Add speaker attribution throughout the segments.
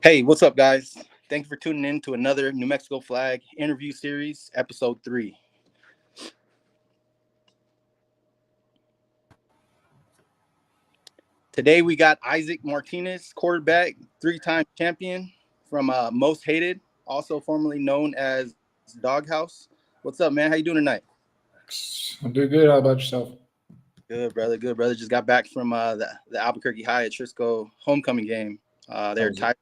Speaker 1: Hey, what's up, guys? Thank you for tuning in to another New Mexico Flag interview series, episode 3. Today, we got Isaac Martinez, quarterback, 3-time champion from Most Hated, also formerly known as DawgHouse. What's up, man? How you doing tonight?
Speaker 2: I'm doing good. How about yourself?
Speaker 1: Good, brother. Good, brother. Just got back from the Albuquerque High at Trisco homecoming game.
Speaker 2: How
Speaker 1: They're
Speaker 2: was it?
Speaker 1: tied.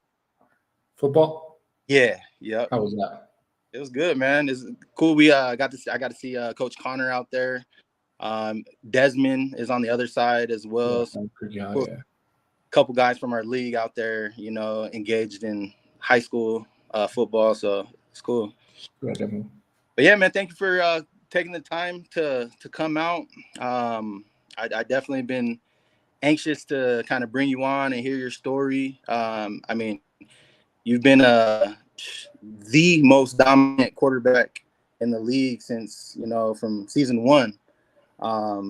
Speaker 2: Football?
Speaker 1: Yeah, yep.
Speaker 2: How was that?
Speaker 1: It was good, man. It's cool. I got to see Coach Connor out there. Desmond is on the other side as
Speaker 2: Yeah,
Speaker 1: well. So
Speaker 2: I'm pretty high.
Speaker 1: cool.
Speaker 2: Yeah,
Speaker 1: Couple guys from our league out there, engaged in high school football. So it's cool.
Speaker 2: yeah, definitely.
Speaker 1: But yeah, man, thank you for taking the time to come out. I definitely been anxious to kind of bring you on and hear your story. I mean, you've been the most dominant quarterback in the league since from season one.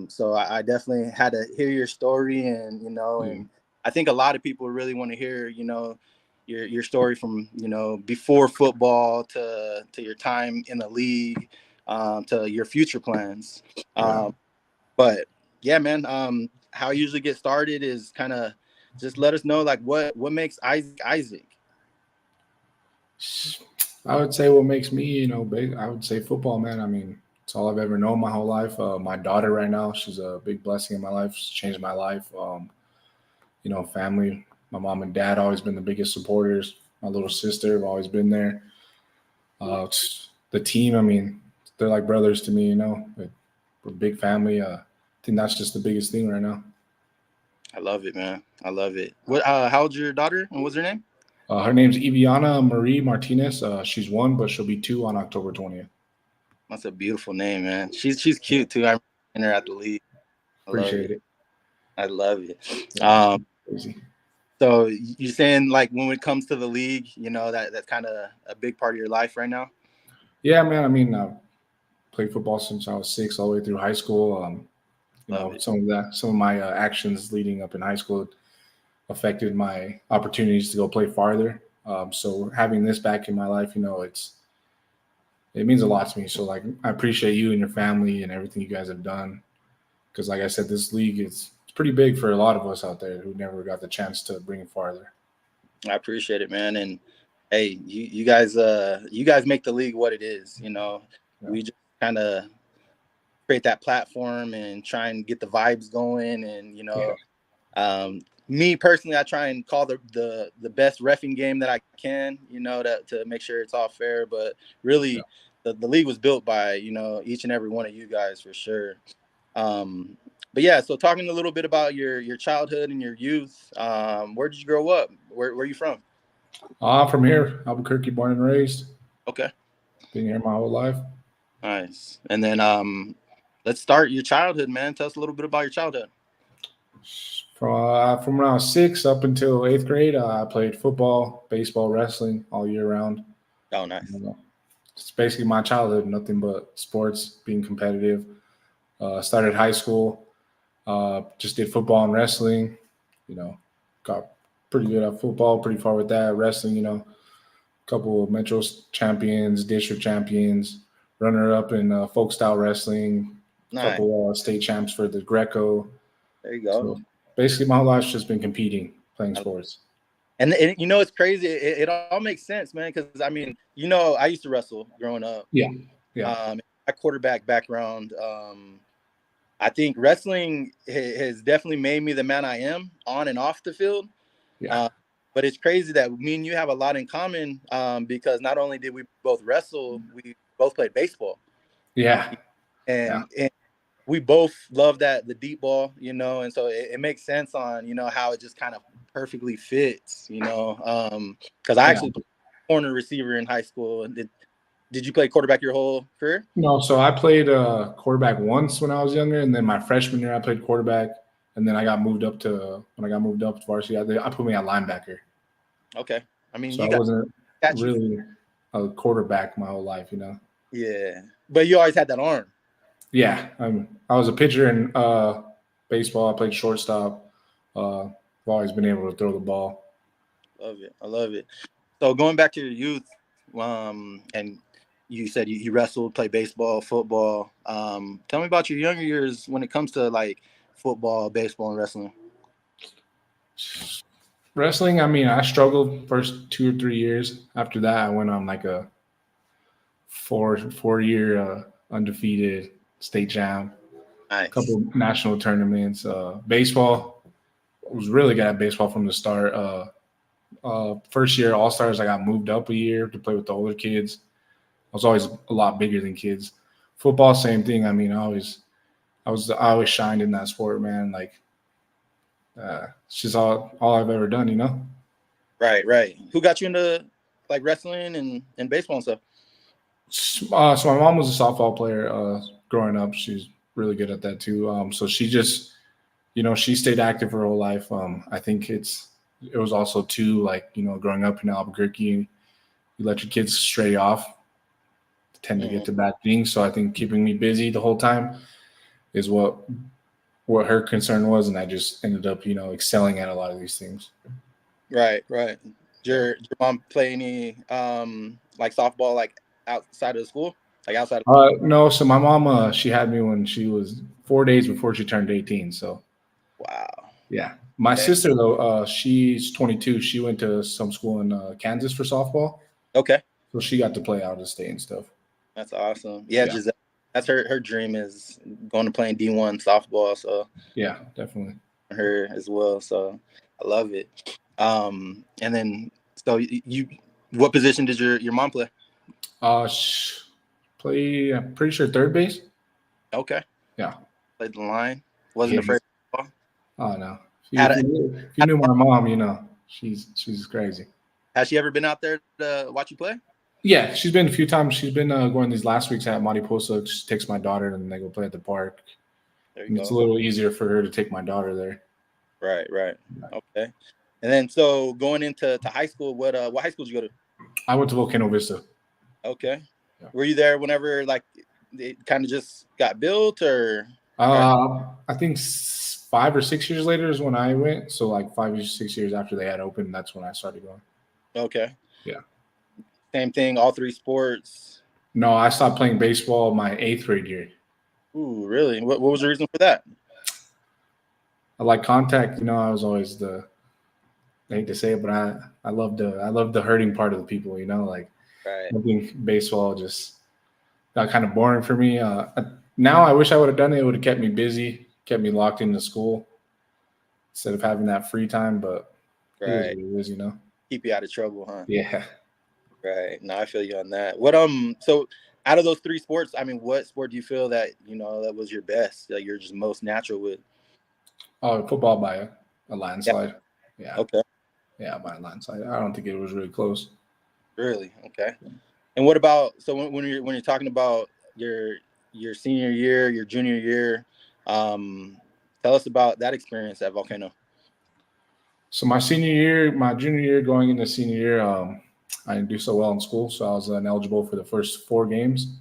Speaker 1: So I definitely had to hear your story, and
Speaker 2: Yeah,
Speaker 1: I think a lot of people really want to hear, your story from before football to your time in the league, to your future plans.
Speaker 2: yeah.
Speaker 1: But yeah, man, how I usually get started is kind of just let us know like what makes Isaac Isaac.
Speaker 2: I would say what makes me, big. I would say football, man. I mean, it's all I've ever known my whole life. My daughter right now, she's a big blessing in my life. She's changed my life. Family. My mom and dad always been the biggest supporters. My little sister have always been there. The team, I mean, they're like brothers to me. We're a big family. I think that's just the biggest thing right now.
Speaker 1: I love it, man. I love it. What? How old's your daughter, and what's her name?
Speaker 2: Her name's Iviana Marie Martinez. She's one, but she'll be two on October 20th.
Speaker 1: That's a beautiful name, man. She's cute too. I remember seeing her at the league. I love
Speaker 2: Appreciate
Speaker 1: it.
Speaker 2: it.
Speaker 1: I love it.
Speaker 2: Yeah,
Speaker 1: Um,
Speaker 2: crazy.
Speaker 1: so you're saying like when it comes to the league, that's kind of a big part of your life right now.
Speaker 2: Yeah, man. I mean, I played football since I was 6, all the way through high school.
Speaker 1: Love it.
Speaker 2: Some of my actions leading up in high school affected my opportunities to go play farther. So having this back in my life, it means a lot to me. So like, I appreciate you and your family and everything you guys have done. Because like I said, this league is it's pretty big for a lot of us out there who never got the chance to bring it farther.
Speaker 1: I appreciate it, man. And hey, you guys make the league what it is.
Speaker 2: Yeah,
Speaker 1: We just kind of create that platform and try and get the vibes going. And
Speaker 2: yeah,
Speaker 1: um, me personally, I try and call the best reffing game that I can. To make sure it's all fair. But
Speaker 2: yeah.
Speaker 1: really, the league was built by each and every one of you guys for sure. Um, but yeah, so talking a little bit about your childhood and your youth. Where did you grow up? Where are you from?
Speaker 2: From here, Albuquerque, born and raised.
Speaker 1: Okay,
Speaker 2: Been here my whole life.
Speaker 1: nice. And then let's start your childhood, man. Tell us a little bit about your childhood.
Speaker 2: From when I was 6 up until 8th grade, I played football, baseball, wrestling all year round.
Speaker 1: Oh, nice.
Speaker 2: You know, it's basically my childhood, nothing but sports, being competitive. Started high school, just did football and wrestling. You know, got pretty good at football, pretty far with that. Wrestling, couple of metro champions, district champions, runner up in folk style wrestling,
Speaker 1: Nice.
Speaker 2: couple state champs for the Greco.
Speaker 1: There you go.
Speaker 2: So basically, my whole life's just been competing, playing sports.
Speaker 1: And it's crazy. It all makes sense, man. Because I mean, I used to wrestle growing up.
Speaker 2: Yeah, yeah,
Speaker 1: My quarterback background. I think wrestling has definitely made me the man I am on and off the field.
Speaker 2: yeah,
Speaker 1: Uh, but it's crazy that me and you have a lot in common, because not only did we both wrestle, we both played baseball,
Speaker 2: yeah, yeah,
Speaker 1: and we both love the deep ball, and so it makes sense on how it just kind of perfectly fits, because I
Speaker 2: yeah.
Speaker 1: actually played corner receiver in high school. And did you play quarterback your whole career?
Speaker 2: No, so I played quarterback once when I was younger, and then my freshman year I played quarterback, and then I got moved up to when I got moved up to varsity. I put me at linebacker,
Speaker 1: Okay, I mean
Speaker 2: so
Speaker 1: you
Speaker 2: I
Speaker 1: got
Speaker 2: wasn't
Speaker 1: got you.
Speaker 2: really a quarterback my whole life.
Speaker 1: Yeah, but you always had that arm.
Speaker 2: Yeah, I was a pitcher in baseball. I played shortstop. I've always been able to throw the ball.
Speaker 1: Love it. I love it. So going back to your youth, and you said you wrestled, played baseball, football. Tell me about your younger years when it comes to like football, baseball, and wrestling.
Speaker 2: Wrestling, I mean, I struggled first 2 or 3 years. After that, I went on like a four year undefeated state champ,
Speaker 1: Nice.
Speaker 2: couple national tournaments. Baseball, was really good at baseball from the start. First year All Stars, I got moved up a year to play with the older kids. I was always a lot bigger than kids. Football, same thing. I mean, I always shined in that sport, man. Like, it's just all I've ever done, you know.
Speaker 1: Right, right. Who got you into like wrestling and baseball and stuff?
Speaker 2: So my mom was a softball player growing up. She's really good at that too. So she just, she stayed active her whole life. I think it was also too like growing up in Albuquerque, you let your kids stray off, tend to get to bad things. So I think keeping me busy the whole time is what her concern was, and I just ended up excelling at a lot of these things.
Speaker 1: Right, right.
Speaker 2: Yeah.
Speaker 1: Did your mom play any like softball like outside of the school? Like outside of
Speaker 2: No, so my mom, she had me when she was 4 days before she turned 18. So
Speaker 1: Wow.
Speaker 2: yeah, my
Speaker 1: Okay.
Speaker 2: sister though, she's 22. She went to some school in Kansas for softball,
Speaker 1: Okay.
Speaker 2: so she got to play out of state and stuff.
Speaker 1: That's awesome. Yeah,
Speaker 2: Yeah,
Speaker 1: Giselle. That's her dream is going to playing D1 softball. So
Speaker 2: yeah, definitely.
Speaker 1: her as well. So I love it. And then so what position did your mom play?
Speaker 2: Play. I'm pretty sure third base.
Speaker 1: Okay.
Speaker 2: Yeah.
Speaker 1: Played the line. Wasn't
Speaker 2: Yeah.
Speaker 1: afraid of ball.
Speaker 2: Oh no.
Speaker 1: Had a,
Speaker 2: If you knew my mom, she's crazy.
Speaker 1: has she ever been out there to watch you play?
Speaker 2: Yeah, she's been a few times. She's been going these last weeks at Mariposa. She takes my daughter and they go play at the park.
Speaker 1: There you
Speaker 2: And it's a
Speaker 1: go.
Speaker 2: little easier for her to take my daughter there.
Speaker 1: Right, right. Okay. And then so going into high school, what high school did you go to?
Speaker 2: I went to Volcano Vista.
Speaker 1: Okay.
Speaker 2: Yeah.
Speaker 1: Were you there whenever like it kind of just got built or
Speaker 2: I think 5 or 6 years later is when I went. So like 5 or 6 years after they had opened, that's when I started going.
Speaker 1: okay.
Speaker 2: Yeah.
Speaker 1: Same thing, all three sports.
Speaker 2: No, I stopped playing baseball my 8th grade year.
Speaker 1: Ooh, really? What was the reason for that?
Speaker 2: I like contact. I was always I hate to say it, but I love the hurting part of the people. Like
Speaker 1: Right.
Speaker 2: I think baseball just got kind of boring for me. Now I wish I would have done it. It would have kept me busy, kept me locked into school instead of having that free time. But it is
Speaker 1: Right.
Speaker 2: what it is.
Speaker 1: Keep you out of trouble, huh?
Speaker 2: Yeah.
Speaker 1: Right. No, I feel you on that. So out of those three sports, I mean, what sport do you feel that, that was your best, that you're just most natural with?
Speaker 2: Oh, football by a landslide. Yeah.
Speaker 1: Okay.
Speaker 2: Yeah, by a landslide. I don't think it was really close.
Speaker 1: Really? Okay. And what about so when you're talking about your senior year, your junior year, tell us about that experience at Volcano.
Speaker 2: So my junior year, going into senior year, I didn't do so well in school, so I was ineligible for the first 4 games.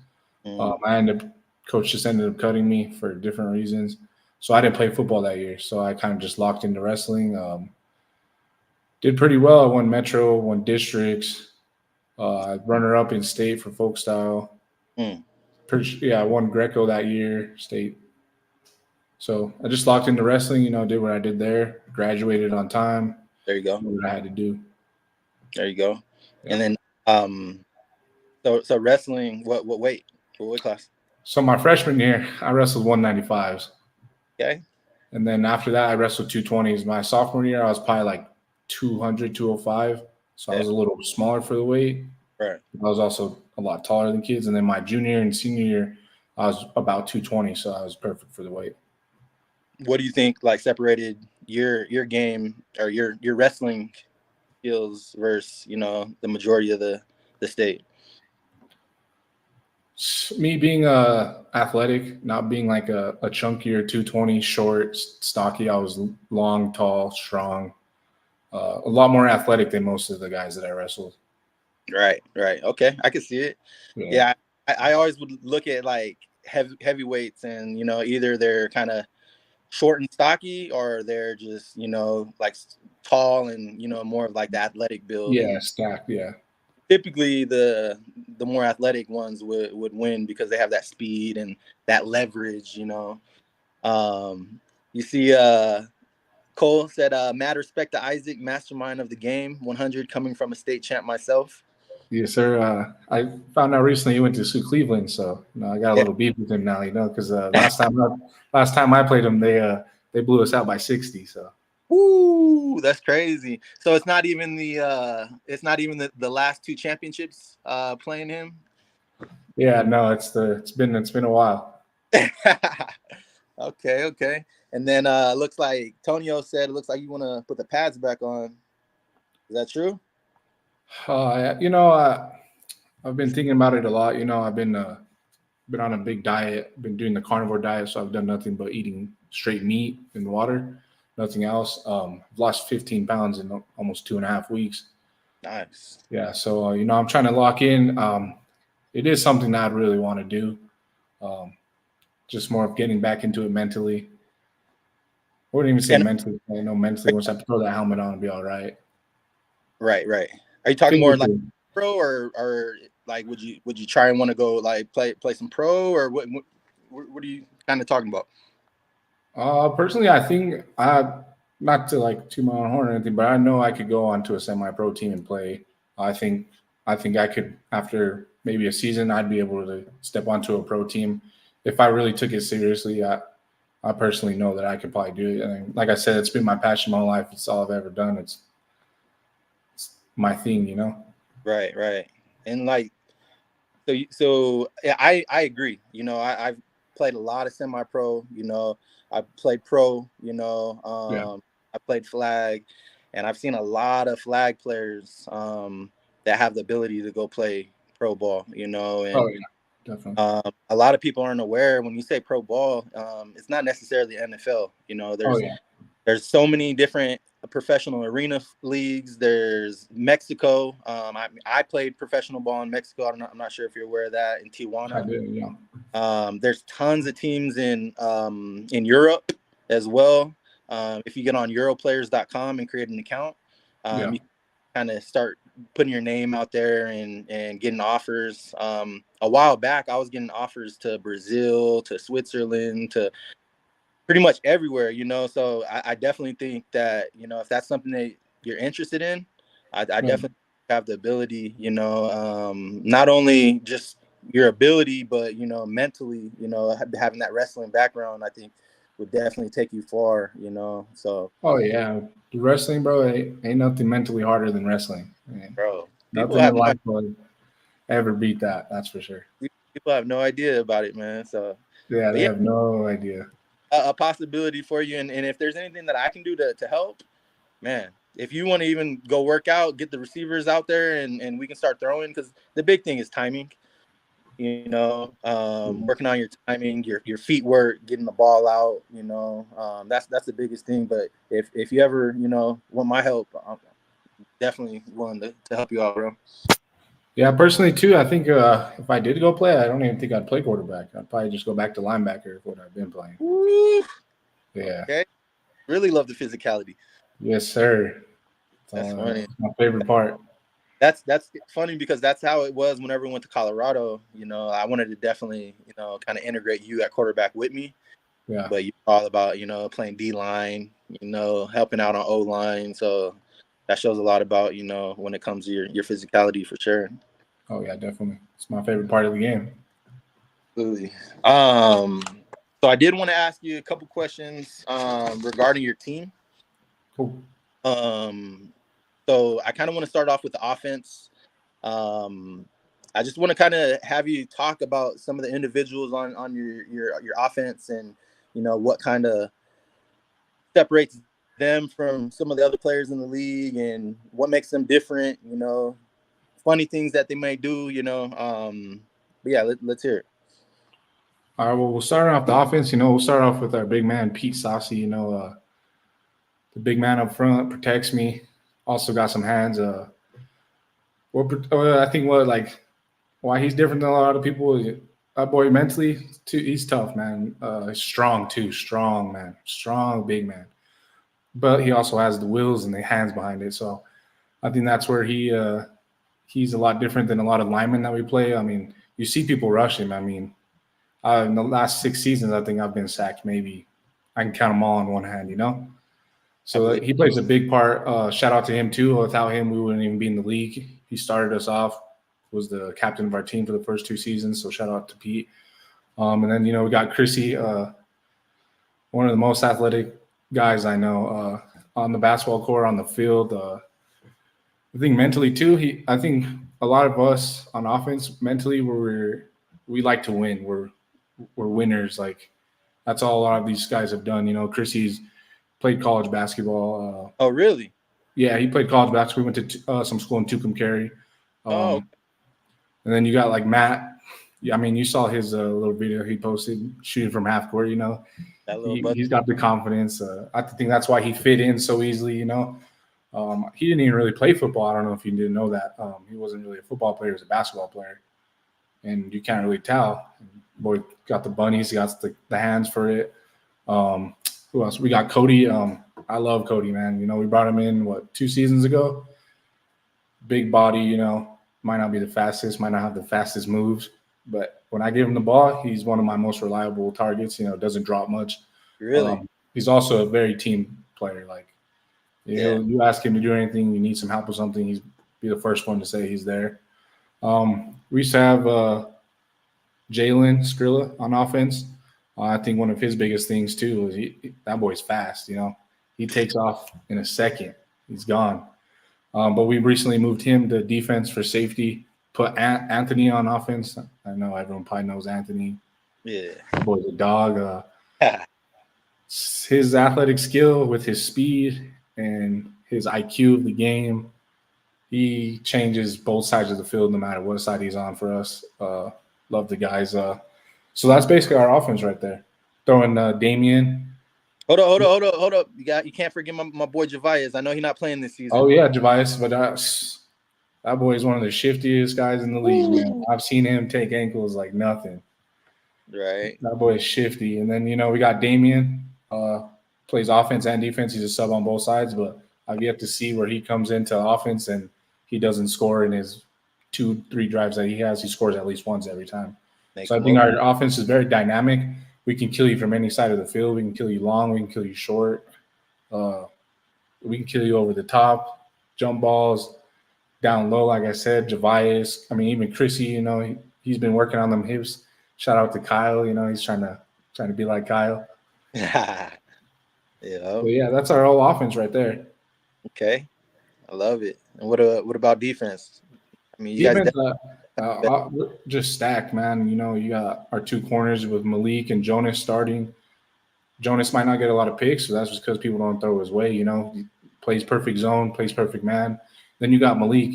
Speaker 1: Mm,
Speaker 2: Coach just ended up cutting me for different reasons, so I didn't play football that year. So I kind of just locked into wrestling. Did pretty well. I won Metro, won districts, runner up in state for folk style.
Speaker 1: mm,
Speaker 2: I won Greco that year, state. So I just locked into wrestling, did what I did there, graduated on time,
Speaker 1: there you go.
Speaker 2: did what I had to do.
Speaker 1: There you go.
Speaker 2: Yeah.
Speaker 1: And then so wrestling, what weight? What weight class?
Speaker 2: So my freshman year, I wrestled 195s.
Speaker 1: Okay.
Speaker 2: And then after that, I wrestled 220s. My sophomore year, I was probably like 200, 205. So I
Speaker 1: Yeah.
Speaker 2: was a little smaller for the weight.
Speaker 1: Right.
Speaker 2: I was also a lot taller than kids. And then my junior and senior year, I was about 220. So I was perfect for the weight.
Speaker 1: What do you think like separated your game or your wrestling skills versus, the majority of the state?
Speaker 2: Me being athletic, not being like a chunkier 220, short, stocky. I was long, tall, strong, a lot more athletic than most of the guys that I wrestled.
Speaker 1: Right, right. Okay, I can see it. Yeah, I always would look at like heavyweights, and either they're kind of short and stocky, or they're just like tall and more of like the athletic build,
Speaker 2: Yeah,
Speaker 1: and
Speaker 2: stacked. Yeah.
Speaker 1: typically the more athletic ones would win because they have that speed and that leverage. You see, Cole said, "Mad respect to Isaac, mastermind of the game, 100 coming from a state champ myself."
Speaker 2: Yes, sir. I found out recently he went to Sue Cleveland, so I got a
Speaker 1: Yeah.
Speaker 2: little beef with him now. Because last time I played him, they blew us out by 60. So
Speaker 1: Ooh, that's crazy. So it's not even the last two championships playing him.
Speaker 2: yeah, no, it's been a while.
Speaker 1: Okay. And then looks like Tonio said it looks like you want to put the pads back on. Is that true?
Speaker 2: I've been thinking about it a lot. I've been on a big diet, been doing the carnivore diet, so I've done nothing but eating straight meat and water, nothing else. I've lost 15 pounds in almost 2.5 weeks.
Speaker 1: Nice.
Speaker 2: Yeah, so I'm trying to lock in. It is something that I'd really want to do. Um, just more of getting back into it mentally. I wouldn't even say
Speaker 1: And
Speaker 2: mentally. Mentally, once I throw that helmet on, it'll be all right.
Speaker 1: right. Are you talking more like
Speaker 2: Physically,
Speaker 1: pro or like would you try and want to go like play some pro, or what are you kind of talking about?
Speaker 2: personally, I think not to like toot my own horn or anything, but I know I could go onto a semi-pro team and play. I think I could, after maybe a season, I'd be able to step onto a pro team if I really took it seriously. I personally know that I could probably do it. And like I said, it's been my passion my whole life. It's all I've ever done. It's my thing.
Speaker 1: Right. And like so yeah, I agree. I've played a lot of semi-pro. I played pro.
Speaker 2: Yeah.
Speaker 1: I played flag, and I've seen a lot of flag players that have the ability to go play pro ball.
Speaker 2: Oh
Speaker 1: And
Speaker 2: yeah, definitely.
Speaker 1: a lot of people aren't aware when you say pro ball, it's not necessarily NFL.
Speaker 2: Oh
Speaker 1: There's
Speaker 2: yeah.
Speaker 1: there's so many different professional arena leagues. There's Mexico. I played professional ball in Mexico. I'm not sure if you're aware of that, in
Speaker 2: I
Speaker 1: Tijuana.
Speaker 2: do. Yeah.
Speaker 1: There's tons of teams in Europe as well. If you get on Europlayers.com and create an account,
Speaker 2: Yeah.
Speaker 1: you kind of start putting your name out there and getting offers. A while back, I was getting offers to Brazil, to Switzerland, to pretty much everywhere. So I definitely think that if that's something that you're interested in, I
Speaker 2: Right.
Speaker 1: definitely have the ability. Not only just your ability, but mentally. Having that wrestling background, I think would definitely take you far. So
Speaker 2: Oh yeah, wrestling, bro. Ain't nothing mentally harder than wrestling. Man.
Speaker 1: bro, people
Speaker 2: Nothing in
Speaker 1: have no
Speaker 2: life will ever beat that. That's for sure.
Speaker 1: people have no idea about it, man. So,
Speaker 2: Yeah,
Speaker 1: but
Speaker 2: they
Speaker 1: yeah,
Speaker 2: have no idea.
Speaker 1: a possibility for you, and if there's anything that I can do to help, man, if you want to even go work out, get the receivers out there, and we can start throwing, because the big thing is timing. Working on your timing, your feet work, getting the ball out. That's the biggest thing. But if you ever want my help, I'm definitely willing to help you out, bro.
Speaker 2: Yeah, personally too. I think if I did go play, I don't even think I'd play quarterback. I'd probably just go back to linebacker, what I've been playing.
Speaker 1: Woo!
Speaker 2: Yeah.
Speaker 1: Okay, really love the physicality.
Speaker 2: Yes, sir.
Speaker 1: That's funny.
Speaker 2: It's my favorite part.
Speaker 1: That's funny because that's how it was whenever we went to Colorado. I wanted to definitely kind of integrate you at quarterback with me,
Speaker 2: Yeah.
Speaker 1: but you're all about playing D line, helping out on O line. So that shows a lot about when it comes to your physicality, for sure.
Speaker 2: Oh yeah, definitely. It's my favorite part of the game.
Speaker 1: Absolutely. So I did want to ask you a couple questions regarding your team.
Speaker 2: Cool.
Speaker 1: So I kind of want to start off with the offense. Um, I just want to kind of have you talk about some of the individuals on your offense, and what kind of separates them from some of the other players in the league, and what makes them different. Funny things that they may do. But yeah, let's hear it.
Speaker 2: All right. Well, we'll start off the offense. We'll start off with our big man Pete Saucy. The big man up front protects me. Also got some hands. I think why he's different than a lot of people. That boy mentally, too, he's tough, man. He's strong too. Strong man. Strong big man. but he also has the wills and the hands behind it. So I think that's where he's a lot different than a lot of linemen that we play. I mean, you see people rush him. I mean, in the last 6 seasons, I think I've been sacked. Maybe I can count them all on one hand.
Speaker 1: I
Speaker 2: So
Speaker 1: believe.
Speaker 2: he plays a big part. Shout out to him too. Without him, we wouldn't even be in the league. He started us off. Was the captain of our team for the first 2 seasons. So shout out to Pete. And then we got Chrissy, one of the most athletic guys I know on the basketball court, on the field. I think mentally too. I think a lot of us on offense mentally we like to win. We're winners. Like that's all a lot of these guys have done. Chrissy's played college basketball.
Speaker 1: Oh, really?
Speaker 2: Yeah, he played college basketball. We went to some school in Tucumcari.
Speaker 1: Oh,
Speaker 2: And then you got like Matt. Yeah, I mean, you saw his little video he posted shooting from half court.
Speaker 1: that little butt.
Speaker 2: He's got the confidence. I think that's why he fit in so easily. He didn't even really play football. I don't know if you didn't know that. He wasn't really a football player; he was a basketball player, and you can't really tell. Boy, got the bunnies. He got the hands for it. Who else? We got Cody. I love Cody, man. We brought him in 2 seasons ago. Big body. Might not be the fastest. Might not have the fastest moves. But when I give him the ball, he's one of my most reliable targets. Doesn't drop much.
Speaker 1: Really?
Speaker 2: He's also a very team player. Like, you ask him to do anything, you need some help with something, he's be the first one to say he's there. We used to have Jalen Skrilla on offense. I think one of his biggest things too is that boy's fast. He takes off in a second. He's gone. But we recently moved him to defense for safety. Put Anthony on offense. I know everyone probably knows Anthony.
Speaker 1: Yeah.
Speaker 2: That boy's a dog. His athletic skill with his speed and his IQ of the game, he changes both sides of the field no matter what side he's on for us. Love the guys. So that's basically our offense right there. Throwing Damian.
Speaker 1: Hold up. You can't forget my boy Javias. I know he's not playing this season.
Speaker 2: Oh yeah, Javias, but that boy is one of the shiftiest guys in the league, man. I've seen him take ankles like nothing.
Speaker 1: Right.
Speaker 2: That boy is shifty. And then, we got Damian, plays offense and defense. He's a sub on both sides, but I've yet to see where he comes into offense and he doesn't score in his 2-3 drives that he has. He scores at least once every time. So I think our offense is very dynamic. We can kill you from any side of the field. We can kill you long. We can kill you short. We can kill you over the top, jump balls, down low, like I said, Javias. I mean, even Chrissy, he's been working on them hips. Shout out to Kyle. He's trying to be like Kyle.
Speaker 1: Yeah.
Speaker 2: But yeah, that's our whole offense right there.
Speaker 1: Okay, I love it. And what about defense? I mean, you
Speaker 2: defense,
Speaker 1: guys
Speaker 2: we're just stacked, man. You got our 2 corners with Malik and Jonas starting. Jonas might not get a lot of picks, so that's just because people don't throw his way. He plays perfect zone, plays perfect man. Then you got Malik,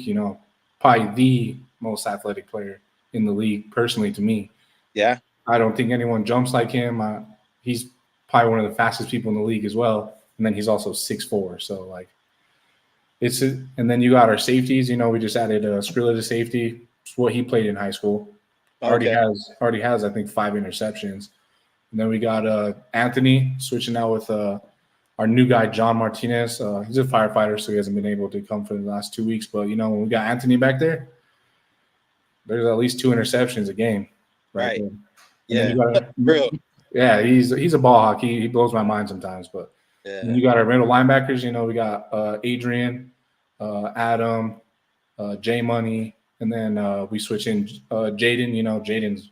Speaker 2: probably the most athletic player in the league, personally to me.
Speaker 1: Yeah.
Speaker 2: I don't think anyone jumps like him. He's probably one of the fastest people in the league as well. And then he's also 6'4". So, and then you got our safeties. We just added Skrilla to safety. It's what he played in high school.
Speaker 1: Okay.
Speaker 2: Already has, I think, 5 interceptions. And then we got Anthony switching out with our new guy, John Martinez. He's a firefighter, so he hasn't been able to come for the last 2 weeks. But, when we got Anthony back there, there's at least 2 interceptions a game.
Speaker 1: Right.
Speaker 2: Yeah. Yeah, he's a ball hawk. He blows my mind sometimes. But then you got our middle linebackers. We got Adrian, Adam, J Money, and then we switch in Jaden. Jaden's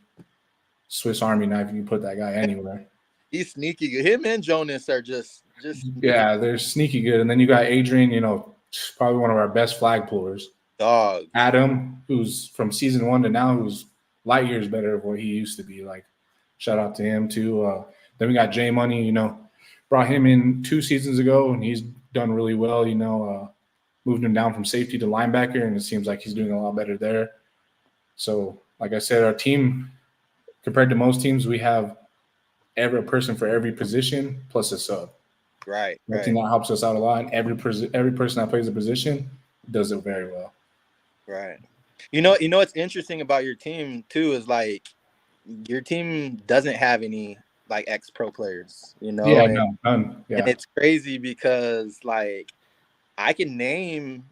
Speaker 2: Swiss Army knife. You can put that guy anywhere.
Speaker 1: He's sneaky good. Him and Jonas are just
Speaker 2: yeah, they're sneaky good. And then you got Adrian, probably one of our best flag pullers.
Speaker 1: Dog.
Speaker 2: Adam, who's from season 1 to now, who's light years better of what he used to be. Shout out to him too. Then we got J Money, brought him in 2 seasons ago, and he's done really well. Moved him down from safety to linebacker, and it seems like he's doing a lot better there. So, like I said, our team, compared to most teams, we have every person for every position plus a sub.
Speaker 1: Right.
Speaker 2: I think that helps us out a lot. And every person that plays a position does it very well.
Speaker 1: Right. What's interesting about your team too is your team doesn't have any like ex-pro players, you know,
Speaker 2: Yeah,
Speaker 1: and
Speaker 2: no, none. Yeah.
Speaker 1: it's crazy because like I can name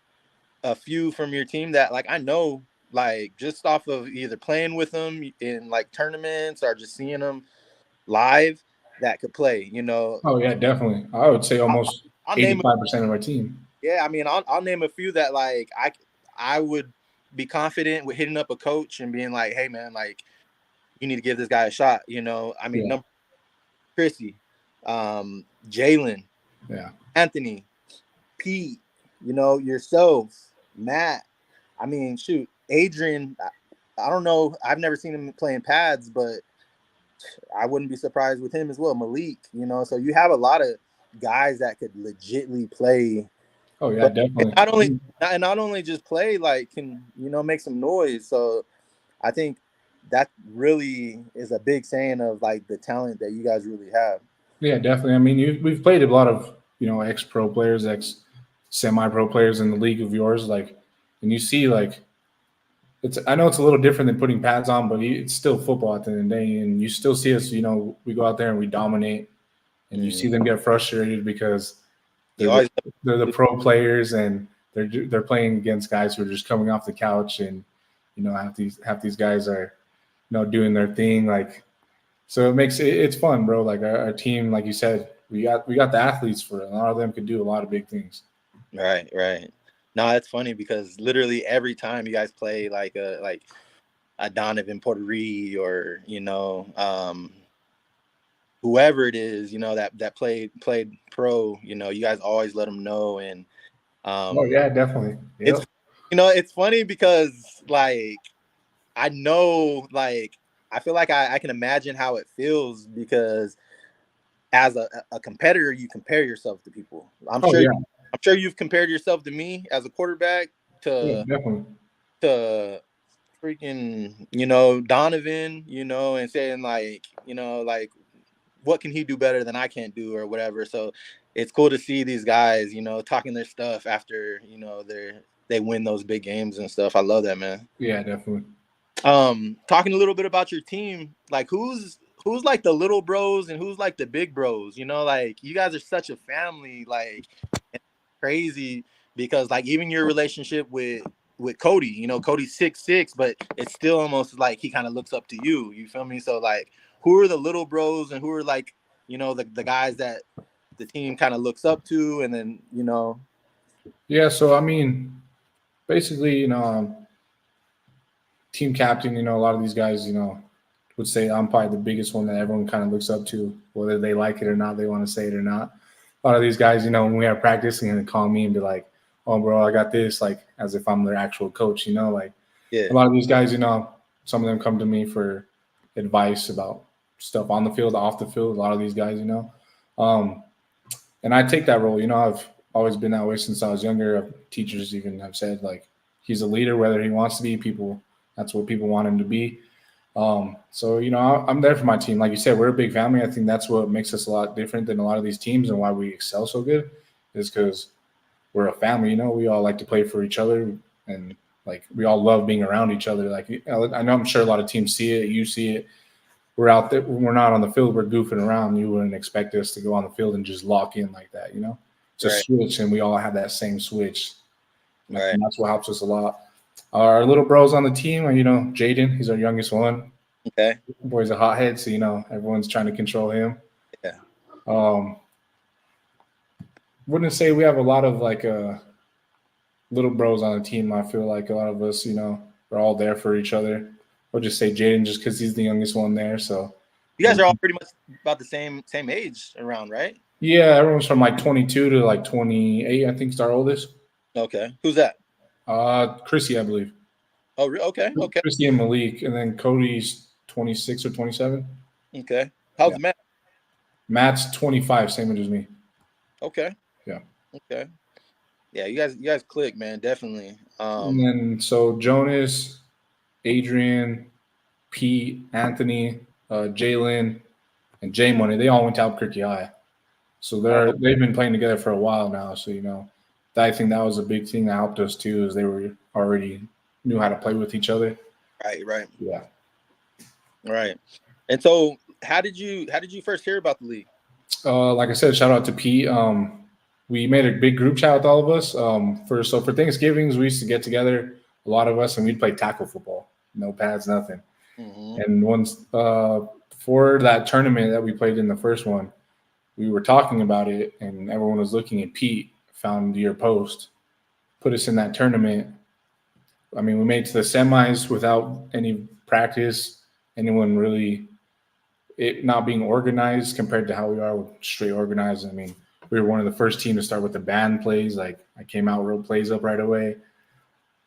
Speaker 1: a few from your team that like I know like just off of either playing with them in like tournaments or just seeing them live that could play, you know.
Speaker 2: Oh yeah, definitely. I would say
Speaker 1: I'll,
Speaker 2: almost
Speaker 1: I'll name
Speaker 2: 85% of our team.
Speaker 1: yeah, I mean I'll name a few that like I would be confident with hitting up a coach and being like, hey man, like you need to give this guy a shot, you know. I mean,
Speaker 2: Yeah,
Speaker 1: number Chrissy, Jalen,
Speaker 2: yeah.
Speaker 1: Anthony, Pete, you know, yourself, Matt. I mean, shoot, Adrian. I don't know. I've never seen him playing pads, but I wouldn't be surprised with him as well. Malik, you know, so you have a lot of guys that could legitly play,
Speaker 2: Oh yeah,
Speaker 1: but
Speaker 2: definitely.
Speaker 1: not only just play, like can you know make some noise. So I think that really is a big saying of like the talent that you guys really have.
Speaker 2: Yeah, definitely. I mean, we've played a lot of ex pro players, ex semi pro players in the league of yours, like, and you see like it's. I know it's a little different than putting pads on, but it's still football at the end of the day, and you still see us. We go out there and we dominate, and you
Speaker 1: Mm.
Speaker 2: see them get frustrated because
Speaker 1: You
Speaker 2: they're the
Speaker 1: always
Speaker 2: they're the pro players and they're playing against guys who are just coming off the couch, and half these guys are doing their thing, like, so it makes it's fun, bro. Like our team, like you said, we got the athletes for it. A lot of them could do a lot of big things.
Speaker 1: right, right. No, that's funny because literally every time you guys play like a Donovan Portery or you know whoever it is you know that played pro, you know you guys always let them know and
Speaker 2: Oh
Speaker 1: um
Speaker 2: yeah, definitely.
Speaker 1: it's
Speaker 2: Yep.
Speaker 1: it's funny because like I know like I feel like I can imagine how it feels because as a competitor, you compare yourself to people.
Speaker 2: Oh yeah.
Speaker 1: I'm sure you've compared yourself to me as a quarterback
Speaker 2: Yeah,
Speaker 1: to
Speaker 2: definitely.
Speaker 1: to freaking, you know, Donovan, you know, and saying like, you know, like what can he do better than I can't do or whatever. So it's cool to see these guys, you know, talking their stuff after, you know, they win those big games and stuff. I love that, man.
Speaker 2: Yeah, definitely.
Speaker 1: Talking a little bit about your team, like who's like the little bros and who's like the big bros, you know, like you guys are such a family, like crazy because like even your relationship with Cody, you know, Cody's 6'6", but it's still almost like he kind of looks up to you. You feel me? So like who are the little bros and who are like, you know, the guys that the team kind of looks up to and then, you know,
Speaker 2: Yeah, so I mean, basically, team captain. A lot of these guys, would say I'm probably the biggest one that everyone kind of looks up to, whether they like it or not. They want to say it or not. A lot of these guys, when we have practice, and call me and be like, "Oh, bro, I got this," like as if I'm their actual coach. Like
Speaker 1: yeah,
Speaker 2: a lot of these guys, some of them come to me for advice about stuff on the field, off the field. A lot of these guys, um, and I take that role. I've always been that way since I was younger. Teachers even have said like he's a leader, whether he wants to be. People, that's what people want him to be. So I'm there for my team. Like you said, we're a big family. I think that's what makes us a lot different than a lot of these teams, and why we excel so good is because we're a family. We all like to play for each other, and like we all love being around each other. Like I know, I'm sure a lot of teams see it. You see it. We're out there. We're not on the field. We're goofing around. You wouldn't expect us to go on the field and just lock in like that. It's a
Speaker 1: right,
Speaker 2: switch, and we all have that same switch. And I
Speaker 1: right,
Speaker 2: think that's what helps us a lot. Our little bros on the team are, Jaden. He's our youngest one.
Speaker 1: okay,
Speaker 2: Boy's a hothead, so everyone's trying to control him.
Speaker 1: yeah,
Speaker 2: Um, wouldn't say we have a lot of like little bros on the team. I feel like a lot of us, are all there for each other. I'll just say Jaden just because he's the youngest one there. So
Speaker 1: you guys are all pretty much about the same age around, right?
Speaker 2: yeah, everyone's from like 22 to like 28. I think is our oldest.
Speaker 1: Okay, who's that?
Speaker 2: Chrissy, I believe.
Speaker 1: Oh, okay, okay,
Speaker 2: Chrissy and Malik, and then Cody's 26 or 27.
Speaker 1: okay.
Speaker 2: Yeah,
Speaker 1: How's Matt?
Speaker 2: Matt's 25, same age as me.
Speaker 1: Okay,
Speaker 2: Yeah.
Speaker 1: okay. Yeah, you guys click, man, definitely.
Speaker 2: And then so Jonas, Adrian, Pete, Anthony, Jalen, and J Money, they all went to Albuquerque High. So
Speaker 1: Oh,
Speaker 2: they've been playing together for a while now. So I think that was a big thing that helped us too, is they were already knew how to play with each other.
Speaker 1: right, right,
Speaker 2: Yeah.
Speaker 1: right. And so, how did you first hear about the league?
Speaker 2: Like I said, shout out to Pete. We made a big group chat with all of us. For Thanksgivings, we used to get together, a lot of us, and we'd play tackle football. No pads, nothing.
Speaker 1: Mm-hmm.
Speaker 2: And once for that tournament that we played in the first one, we were talking about it, and everyone was looking at Pete. Found your post, put us in that tournament. I mean, we made it to the semis without any practice. Anyone really it not being organized compared to how we are with straight organized. I mean, we were one of the first team to start with the band plays. Like I came out, wrote plays up right away.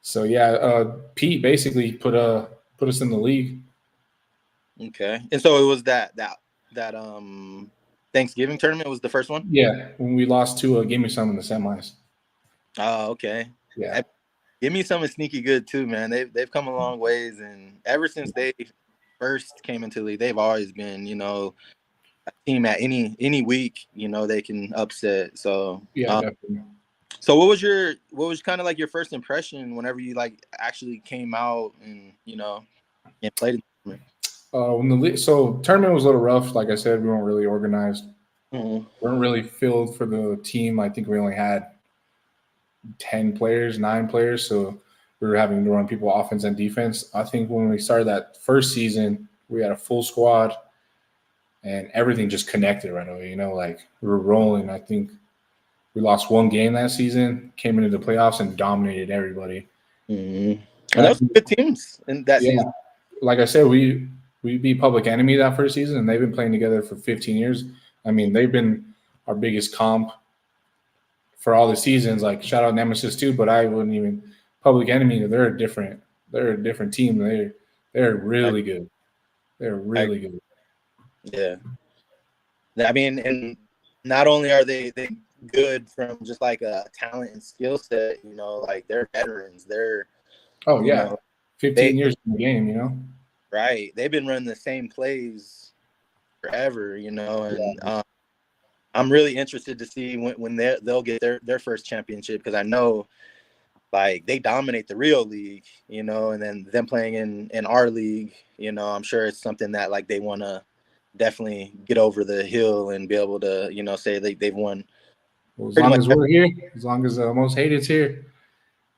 Speaker 2: So yeah, Pete basically put us in the league.
Speaker 1: Okay, and so it was that Thanksgiving tournament was the first one.
Speaker 2: Yeah, when we lost to Give Me Some in the semis.
Speaker 1: Oh, okay.
Speaker 2: Yeah,
Speaker 1: Give Me Some is sneaky good too, man. They've come a long ways, and ever since they first came into the league, they've always been, a team at any week, they can upset. So,
Speaker 2: yeah, definitely.
Speaker 1: so what was kind of like your first impression whenever you like actually came out and and played in the tournament?
Speaker 2: When the tournament was a little rough. Like I said, we weren't really organized.
Speaker 1: Mm-hmm.
Speaker 2: We weren't really filled for the team. I think we only had 10 players, 9 players. So we were having to run people offense and defense. I think when we started that first season, we had a full squad and everything just connected right away. Like we were rolling. I think we lost one game that season, came into the playoffs and dominated everybody.
Speaker 1: Mm-hmm.
Speaker 2: And
Speaker 1: And
Speaker 2: I
Speaker 1: those
Speaker 2: think,
Speaker 1: good teams in that
Speaker 2: yeah,
Speaker 1: season.
Speaker 2: like I said, we beat Public Enemy that first season, and they've been playing together for 15 years. I mean, they've been our biggest comp for all the seasons. Like shout out Nemesis too, but I wouldn't even Public Enemy. They're a different team. They're
Speaker 1: I,
Speaker 2: really good. They're
Speaker 1: I,
Speaker 2: really good.
Speaker 1: yeah. I mean, and not only are they good from just like a talent and skill set, like they're veterans. They're,
Speaker 2: Oh
Speaker 1: you
Speaker 2: yeah,
Speaker 1: know,
Speaker 2: 15
Speaker 1: they
Speaker 2: years in the game.
Speaker 1: right. They've been running the same plays forever, and I'm really interested to see when they'll get their first championship because I know like they dominate the real league, and then them playing in our league, I'm sure it's something that like they want to definitely get over the hill and be able to, say they've won
Speaker 2: Well, as
Speaker 1: pretty
Speaker 2: long
Speaker 1: much.
Speaker 2: as we're here, as long as most hated's here,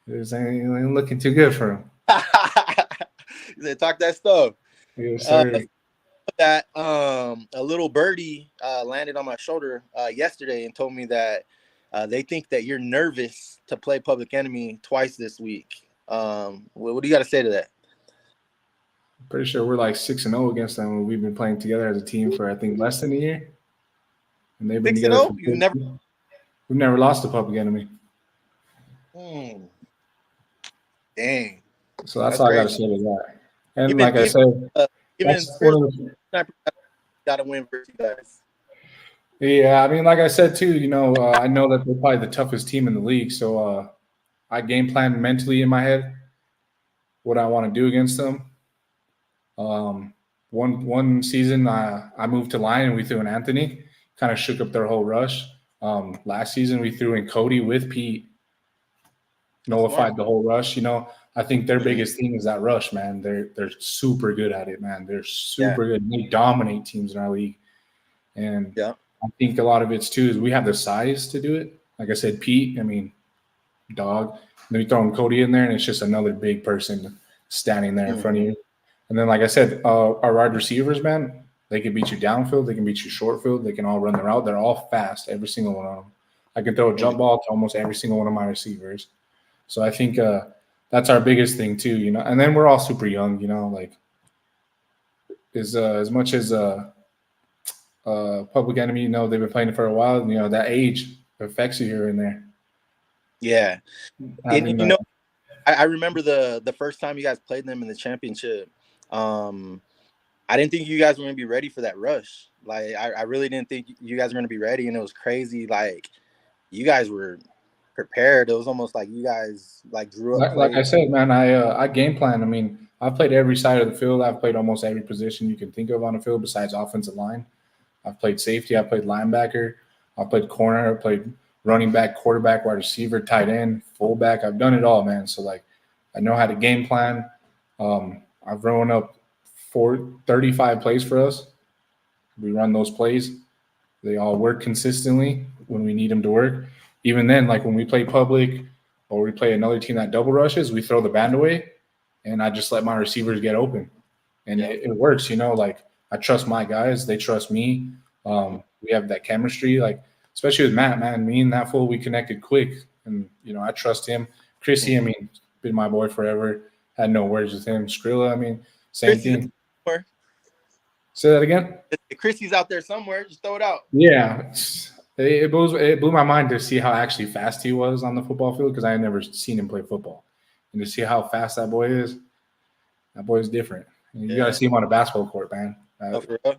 Speaker 2: it ain't looking too good for them.
Speaker 1: They talk that stuff.
Speaker 2: Yes,
Speaker 1: Uh,
Speaker 2: sir.
Speaker 1: that a little birdie landed on my shoulder yesterday and told me that they think that you're nervous to play Public Enemy twice this week. What do you got to say to that?
Speaker 2: Pretty sure we're like 6-0 against them. We've been playing together as a team for I think less than a year, and they've been
Speaker 1: Six and
Speaker 2: together for
Speaker 1: zero. You've never.
Speaker 2: 15. We've never lost to Public Enemy,
Speaker 1: Hmm, dang,
Speaker 2: so that's
Speaker 1: that's
Speaker 2: all I got to
Speaker 1: crazy.
Speaker 2: say to that. And
Speaker 1: Even
Speaker 2: like I
Speaker 1: even
Speaker 2: said,
Speaker 1: even
Speaker 2: that's one of the.
Speaker 1: Sniper got to win versus you guys.
Speaker 2: Yeah, I mean, like I said too, I know that they're probably the toughest team in the league, so I game plan mentally in my head what I want to do against them. Um, one season, I moved to line and we threw in Anthony, kind of shook up their whole rush. Last season, we threw in Cody with Pete,
Speaker 1: That's smart.
Speaker 2: nullified the whole rush. I think their
Speaker 1: Mhm.
Speaker 2: biggest thing is that rush, man. They're super good at it, man. They're
Speaker 1: Yeah,
Speaker 2: super good. They dominate teams in our league, and
Speaker 1: yeah.
Speaker 2: I think a lot of it's too is we have the size to do it. Like I said, Pete. I mean, dog. And then you throw in Cody in there, and it's just another big person standing there in front of
Speaker 1: Mhm.
Speaker 2: you. And then, like I said, our wide receivers, man, they can beat you downfield, they can beat you short field, they can all run the route. They're all fast, every single one of them. I can throw a
Speaker 1: Mhm.
Speaker 2: jump ball to almost every single one of my receivers. So I think that's our biggest thing too. And then we're all super young. Like as much as Public Enemy, they've been playing it for a while. That age affects you here and there.
Speaker 1: Yeah, and
Speaker 2: Having
Speaker 1: I remember the first time you guys played them in the championship. Um, I didn't think you guys were gonna be ready for that rush. Like I really didn't think you guys were gonna be ready, and it was crazy. Like you guys were prepared. It was almost like you guys like drew up
Speaker 2: like I
Speaker 1: plays.
Speaker 2: said, man, I game plan. I mean, I've played every side of the field. I've played almost every position you can think of on the field besides offensive line. I've played safety. I've played linebacker. I've played corner. I've played running back, quarterback, wide receiver, tight end, fullback. I've done it all, man. So like, I know how to game plan. I've run up 35 plays for us. We run those plays. They all work consistently when we need them to work. Even then, like when we play public or we play another team that double rushes, we throw the band away, and I just let my receivers get open, and it works. Like I trust my guys, they trust me. We have that chemistry, like especially with Matt. Man, me and that fool, we connected quick, and I trust him. Chrissy, I mean, been my boy forever. Had no worries with him. Skrilla, I mean, same thing. Say that again.
Speaker 1: Chrissy's out there somewhere. Just throw it out.
Speaker 2: Yeah, it blew my mind to see how actually fast he was on the football field, because I had never seen him play football, and to see how fast that boy is. That boy is different. You got to see him on a basketball court, man.
Speaker 1: For real?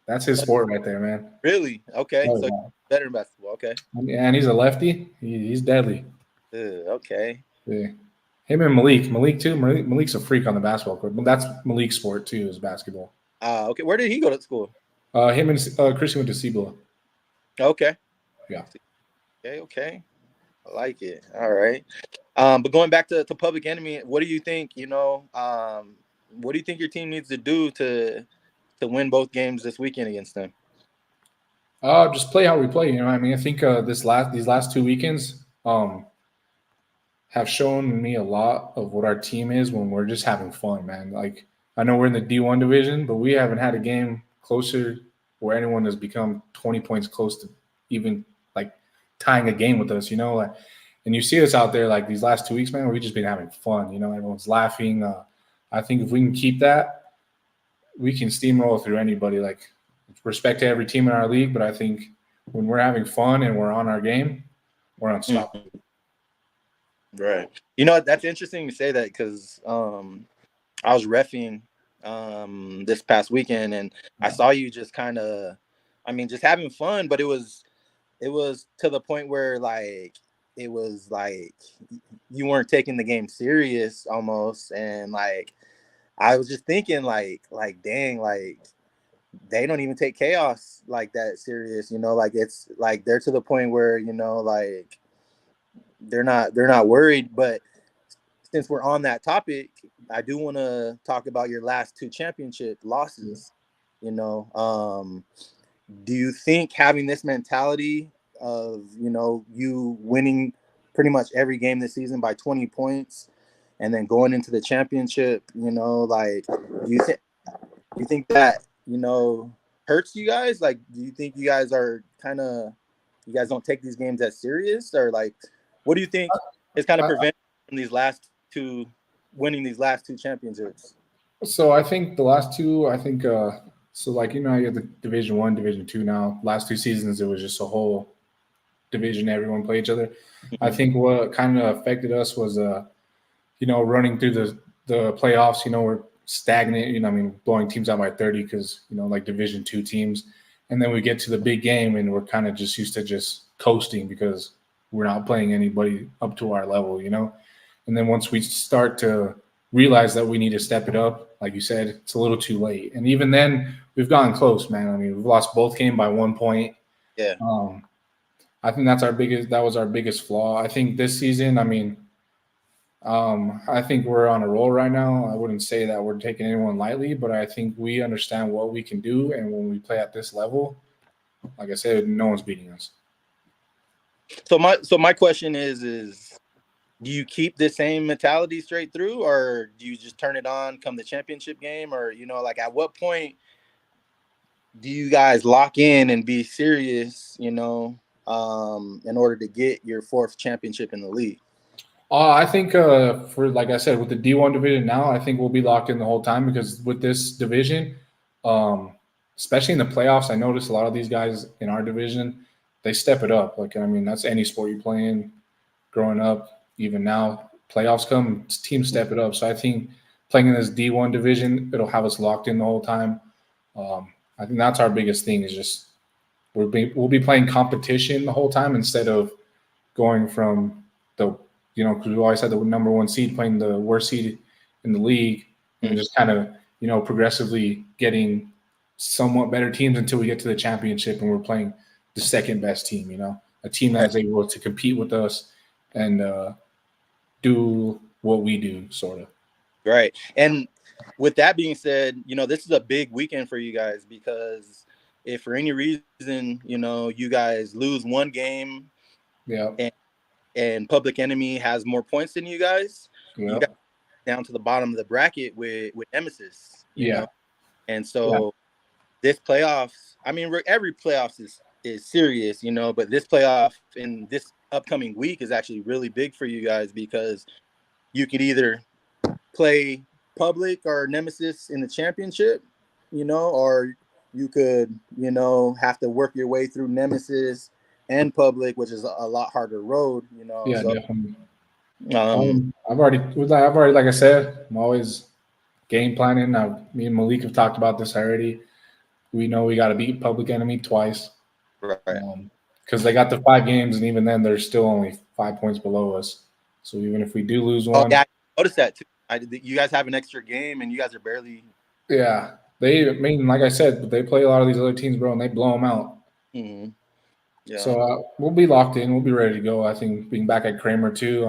Speaker 2: That's his sport right there, man.
Speaker 1: Really? Okay. So better in basketball. Okay.
Speaker 2: And he's a lefty. He's deadly.
Speaker 1: Okay.
Speaker 2: Yeah. Him and Malik too. Malik's a freak on the basketball court. But that's Malik's sport too, is basketball.
Speaker 1: Okay. Where did he go to school?
Speaker 2: Him and Christian went to Cibola.
Speaker 1: Okay.
Speaker 2: Yeah.
Speaker 1: Okay. I like it. All right. But going back to Public Enemy, what do you think? What do you think your team needs to do to win both games this weekend against them?
Speaker 2: Just play how we play. I mean, I think these last 2 weekends have shown me a lot of what our team is when we're just having fun, man. Like, I know we're in the D1 division, but we haven't had a game closer where anyone has become 20 points close to even like tying a game with us, and you see us out there like these last 2 weeks, man, we've just been having fun, everyone's laughing. I think if we can keep that, we can steamroll through anybody. Like, respect to every team in our league, but I think when we're having fun and we're on our game, we're unstoppable.
Speaker 1: Right. That's interesting to say that, because I was reffing this past weekend, and I saw you just kind of, just having fun, but it was to the point where it was like you weren't taking the game serious almost, and I was just thinking dang, they don't even take chaos like that serious, it's like they're to the point where they're not worried. But since we're on that topic, I do want to talk about your last 2 championship losses. Do you think having this mentality of you winning pretty much every game this season by 20 points and then going into the championship, do you think that hurts you guys? Like, do you think you guys are you guys don't take these games as serious, or what do you think is kind of preventing from winning these last 2 championships?
Speaker 2: So I think the last 2, you have the Division 1, Division 2 now. Last 2 seasons, it was just a whole division. Everyone play each other. Mm-hmm. I think what kind of affected us was, running through the playoffs, we're stagnant, blowing teams out by 30 because, Division 2 teams. And then we get to the big game and we're kind of just used to just coasting because we're not playing anybody up to our level, And then once we start to realize that we need to step it up, like you said, it's a little too late. And even then, we've gotten close, man. We've lost both games by 1 point.
Speaker 1: Yeah.
Speaker 2: I think that was our biggest flaw. I think this season, I think we're on a roll right now. I wouldn't say that we're taking anyone lightly, but I think we understand what we can do. And when we play at this level, like I said, no one's beating us.
Speaker 1: So my question is do you keep the same mentality straight through, or do you just turn it on come the championship game? Or, at what point do you guys lock in and be serious, in order to get your 4th championship in the league?
Speaker 2: I think for, like I said, with the D1 division now, I think we'll be locked in the whole time, because with this division, especially in the playoffs, I noticed a lot of these guys in our division, they step it up. That's any sport you play in growing up, even now, playoffs come, teams step it up. So I think playing in this D1 division, it'll have us locked in the whole time. I think that's our biggest thing, is just we'll be playing competition the whole time instead of going from because we always had the number 1 seed playing the worst seed in the league, and just kind of, progressively getting somewhat better teams until we get to the championship and we're playing the second best team, a team that's able to compete with us and do what we do, sort of.
Speaker 1: Right. And with that being said, this is a big weekend for you guys because if for any reason, you guys lose one game
Speaker 2: Yeah.
Speaker 1: and Public Enemy has more points than you
Speaker 2: Yeah.
Speaker 1: guys down to the bottom of the bracket with Nemesis,
Speaker 2: Yeah.
Speaker 1: And so this playoffs, I mean, every playoffs is serious, but this playoff in this upcoming week is actually really big for you guys because you could either play Public or Nemesis in the championship, or you could, have to work your way through Nemesis and Public, which is a lot harder road,
Speaker 2: Yeah,
Speaker 1: So,
Speaker 2: definitely.
Speaker 1: um,
Speaker 2: I've already, like I said, I'm always game planning. Me and Malik have talked about this already. We know we got to beat Public Enemy twice.
Speaker 1: right.
Speaker 2: Because they got the 5 games, and even then, they're still only 5 points below us. So even if we do lose
Speaker 1: Oh
Speaker 2: one,
Speaker 1: yeah, I noticed that too. You guys have an extra game, and you guys are barely.
Speaker 2: yeah, I mean, like I said, they play a lot of these other teams, bro, and they blow them out.
Speaker 1: Mm-hmm. Yeah.
Speaker 2: So we'll be locked in. We'll be ready to go. I think being back at Kramer too.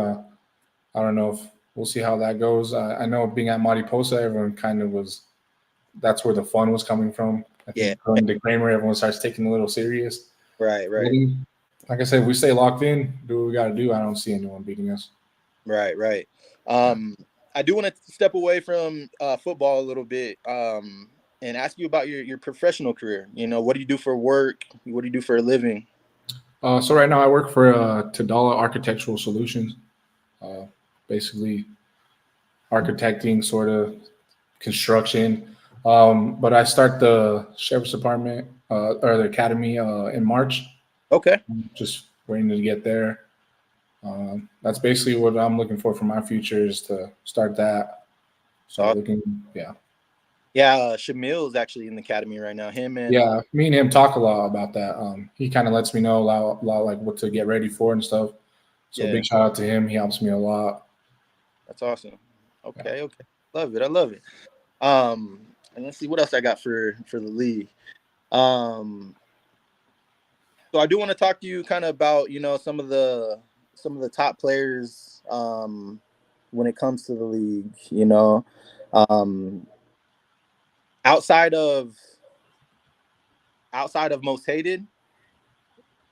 Speaker 2: I don't know if we'll see how that goes. I know being at Mariposa, everyone kind of was. That's where the fun was coming from. I
Speaker 1: Yeah.
Speaker 2: think going to Kramer, everyone starts taking it a little serious.
Speaker 1: Right.
Speaker 2: Like I said, if we stay locked in, do what we got to do. I don't see anyone beating us.
Speaker 1: Right. I do want to step away from football a little bit and ask you about your professional career. What do you do for work? What do you do for a living?
Speaker 2: So right now I work for Tadala Architectural Solutions, basically architecting, sort of construction. But I start the sheriff's department or the academy in March.
Speaker 1: Okay.
Speaker 2: Just waiting to get there. That's basically what I'm looking for my future is to start that. So yeah.
Speaker 1: Yeah, Shamil's actually in the academy right now. Him and
Speaker 2: Me and him talk a lot about that. He kind of lets me know a lot like what to get ready for and stuff. So big shout out to him. He helps me a lot.
Speaker 1: That's awesome. Okay. Love it. I love it. And let's see what else I got for the league. So I do want to talk to you kind of about, some of the top players when it comes to the league, outside of most hated,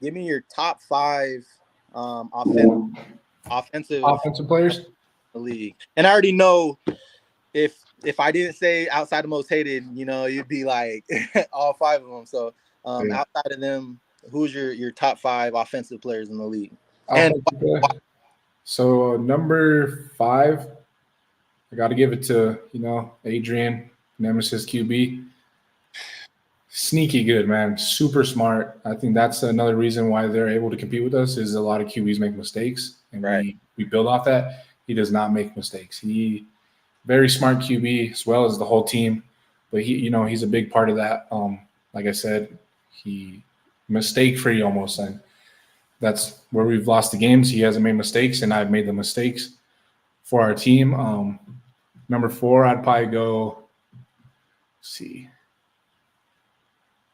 Speaker 1: give me your top 5 offensive
Speaker 2: players
Speaker 1: in the league. And I already know if I didn't say outside of most hated, you'd be like all 5 of them. So outside of them, who's your top 5 offensive players in the league?
Speaker 2: So number 5, I got to give it to Adrian, Nemesis QB. Sneaky good, man. Super smart. I think that's another reason why they're able to compete with us is a lot of QBs make mistakes, and we build off that. He does not make mistakes. He very smart QB as well as the whole team, but he's a big part of that. Like I said, he mistake free almost, and that's where we've lost the games. He hasn't made mistakes, and I've made the mistakes for our team. Number 4, I'd probably go. Let's see.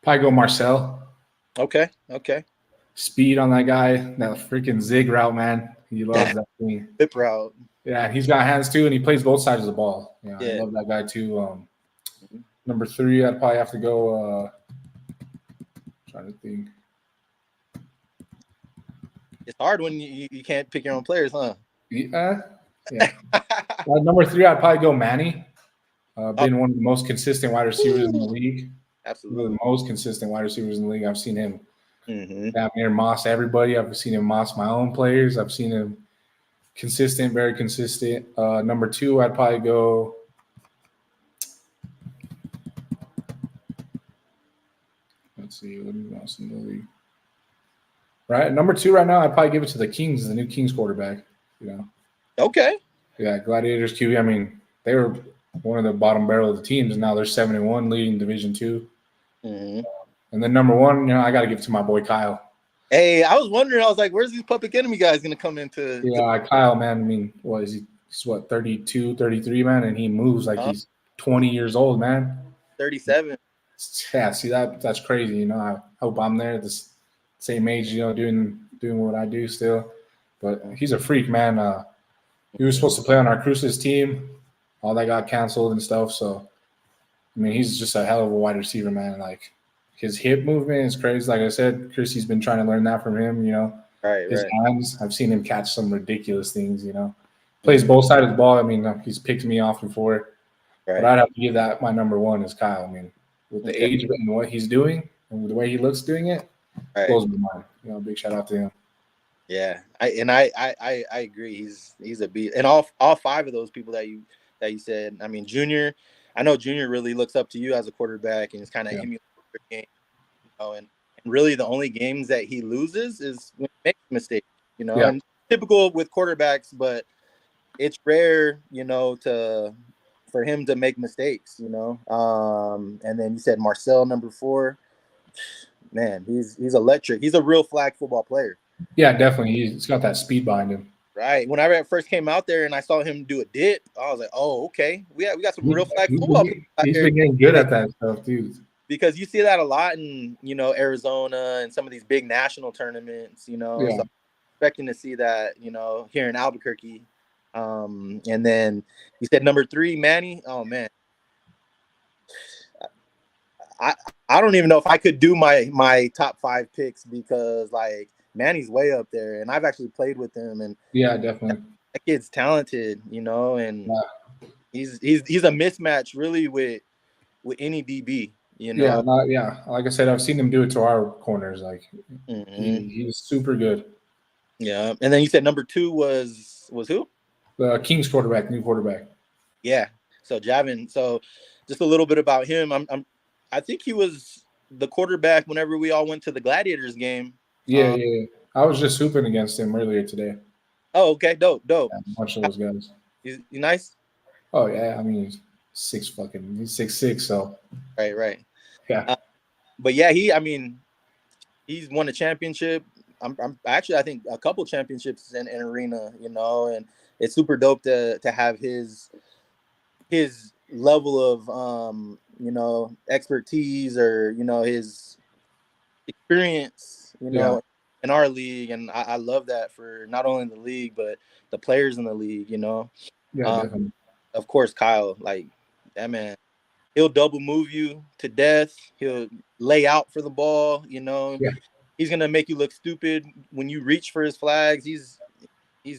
Speaker 2: Probably go Marcel.
Speaker 1: Okay.
Speaker 2: Speed on that guy, that freaking zig route, man. He loves that thing.
Speaker 1: Whip route.
Speaker 2: Yeah, he's got hands too, and he plays both sides of the ball. I love that guy too. Number 3, I'd probably have to go. Trying to think.
Speaker 1: It's hard when you can't pick your own players, huh?
Speaker 2: Yeah. Number 3, I'd probably go Manny. Been one of the most consistent wide receivers in the league.
Speaker 1: Absolutely.
Speaker 2: One of the most consistent wide receivers in the league. I've seen him
Speaker 1: damn
Speaker 2: near Moss everybody. I've seen him Moss my own players. I've seen him consistent, very consistent. Number 2, I'd probably go. Let's see what else in the league. Right, number 2 right now, I'd probably give it to the Kings, the new Kings quarterback.
Speaker 1: Okay.
Speaker 2: Yeah, Gladiators QB. I mean, they were one of the bottom barrel of the teams, and now they're 7-1, leading Division 2. And then number 1, I got to give it to my boy Kyle.
Speaker 1: Hey, I was wondering. I was like, "Where's these Public Enemy guys going to come into?"
Speaker 2: Yeah, Kyle, man. I mean, what is he? He's 32, 33, man, and he moves like he's 20 years old, man.
Speaker 1: 37.
Speaker 2: Yeah, see that's crazy. I hope I'm there at the same age, doing what I do still. But he's a freak, man. He was supposed to play on our Cruces team. all that got canceled and stuff. So, I mean, he's just a hell of a wide receiver, man. Like, his hip movement is crazy. Like I said, Chrissy's been trying to learn that from him,
Speaker 1: Right,
Speaker 2: His
Speaker 1: right,
Speaker 2: hands, I've seen him catch some ridiculous things, Plays
Speaker 1: hmm
Speaker 2: both sides of the ball. I mean, he's picked me off before, but
Speaker 1: right.
Speaker 2: I'd have to give that my number one is Kyle. I mean, with the
Speaker 1: Okay,
Speaker 2: age and what he's doing and with the way he looks doing it,
Speaker 1: right.
Speaker 2: blows my mind. Big shout out to him.
Speaker 1: Yeah, I agree. He's a beat, and all five of those people that you said. I mean, Junior. I know Junior really looks up to you as a quarterback, and is kind of
Speaker 2: Yeah.
Speaker 1: emulating your game. And really the only games that he loses is when he makes mistakes.
Speaker 2: Yeah.
Speaker 1: And typical with quarterbacks, but it's rare, to for him to make mistakes. And then you said Marcel number 4. Man, he's electric. He's a real flag football player.
Speaker 2: Yeah, definitely. He's got that speed behind him.
Speaker 1: Right. When I first came out there and I saw him do a dip, I was like, "Oh, okay. We got some real flag football players out
Speaker 2: He's
Speaker 1: there."
Speaker 2: been getting good at that stuff, dude.
Speaker 1: Because you see that a lot in Arizona and some of these big national tournaments.
Speaker 2: Yeah.
Speaker 1: So I'm expecting to see that here in Albuquerque. And then you said number 3, Manny. Oh man, I I don't even know if I could do my top 5 picks because like Manny's way up there, and I've actually played with him, and
Speaker 2: Yeah, definitely.
Speaker 1: that kid's talented, and
Speaker 2: Yeah.
Speaker 1: he's a mismatch really with any DB.
Speaker 2: Yeah. Like I said, I've seen him do it to our corners. Like
Speaker 1: Hmm
Speaker 2: he's super good.
Speaker 1: Yeah, and then you said number 2 was who?
Speaker 2: The Kings quarterback, new quarterback.
Speaker 1: Yeah. So Javin. So just a little bit about him. I think he was the quarterback whenever we all went to the Gladiators game.
Speaker 2: Yeah. I was just hooping against him earlier today.
Speaker 1: Oh, okay, dope.
Speaker 2: Yeah, a bunch of those guys.
Speaker 1: You nice?
Speaker 2: Oh yeah, I mean he's 6'6", so
Speaker 1: Right.
Speaker 2: yeah.
Speaker 1: But yeah, I mean, he's won a championship. I'm actually, I think a couple championships in arena, and it's super dope to have his level of expertise or his experience
Speaker 2: Yeah.
Speaker 1: in our league, and I love that for not only the league but the players in the league.
Speaker 2: Yeah,
Speaker 1: um,
Speaker 2: definitely.
Speaker 1: of course Kyle, like that man, he'll double move you to death. He'll lay out for the ball.
Speaker 2: Yeah.
Speaker 1: He's gonna make you look stupid when you reach for his flags. He's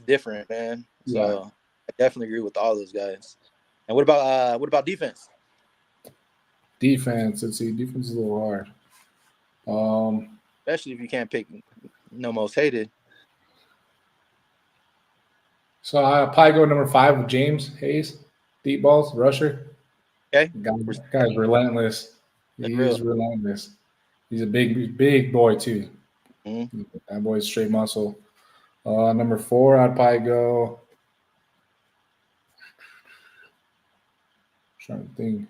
Speaker 1: different, man.
Speaker 2: Yeah.
Speaker 1: So I definitely agree with all those guys. And what about defense?
Speaker 2: Defense. Let's see. Defense is a little hard. Um
Speaker 1: Especially if you can't pick no most hated.
Speaker 2: so I probably go number 5 with James Hayes. Deep balls, rusher.
Speaker 1: Okay,
Speaker 2: Guy's relentless.
Speaker 1: that's
Speaker 2: He
Speaker 1: real.
Speaker 2: is relentless. He's a big boy too.
Speaker 1: Mm-hmm.
Speaker 2: That boy's straight muscle. Number 4, I'd probably go. Trying to think.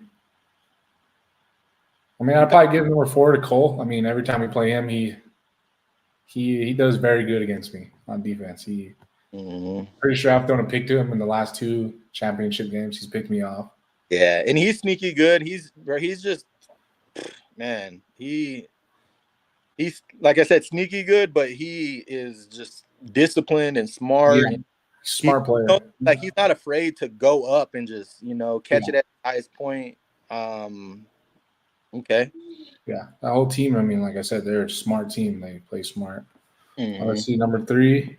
Speaker 2: I mean, I'd probably give number 4 to Cole. I mean, every time we play him, he does very good against me on defense.
Speaker 1: Mm-hmm.
Speaker 2: Pretty sure I've thrown a pick to him in the last 2 championship games. He's picked me off.
Speaker 1: Yeah, and he's sneaky good. He's just, man. He's like I said, sneaky good, but he is just disciplined and
Speaker 2: Yeah,
Speaker 1: smart. And
Speaker 2: smart player.
Speaker 1: like he's not afraid to go up and just catch
Speaker 2: Yeah.
Speaker 1: it at the highest point. Okay.
Speaker 2: Yeah, that whole team. I mean, like I said, they're a smart team. They play smart.
Speaker 1: Mm-hmm.
Speaker 2: Let's see, number 3.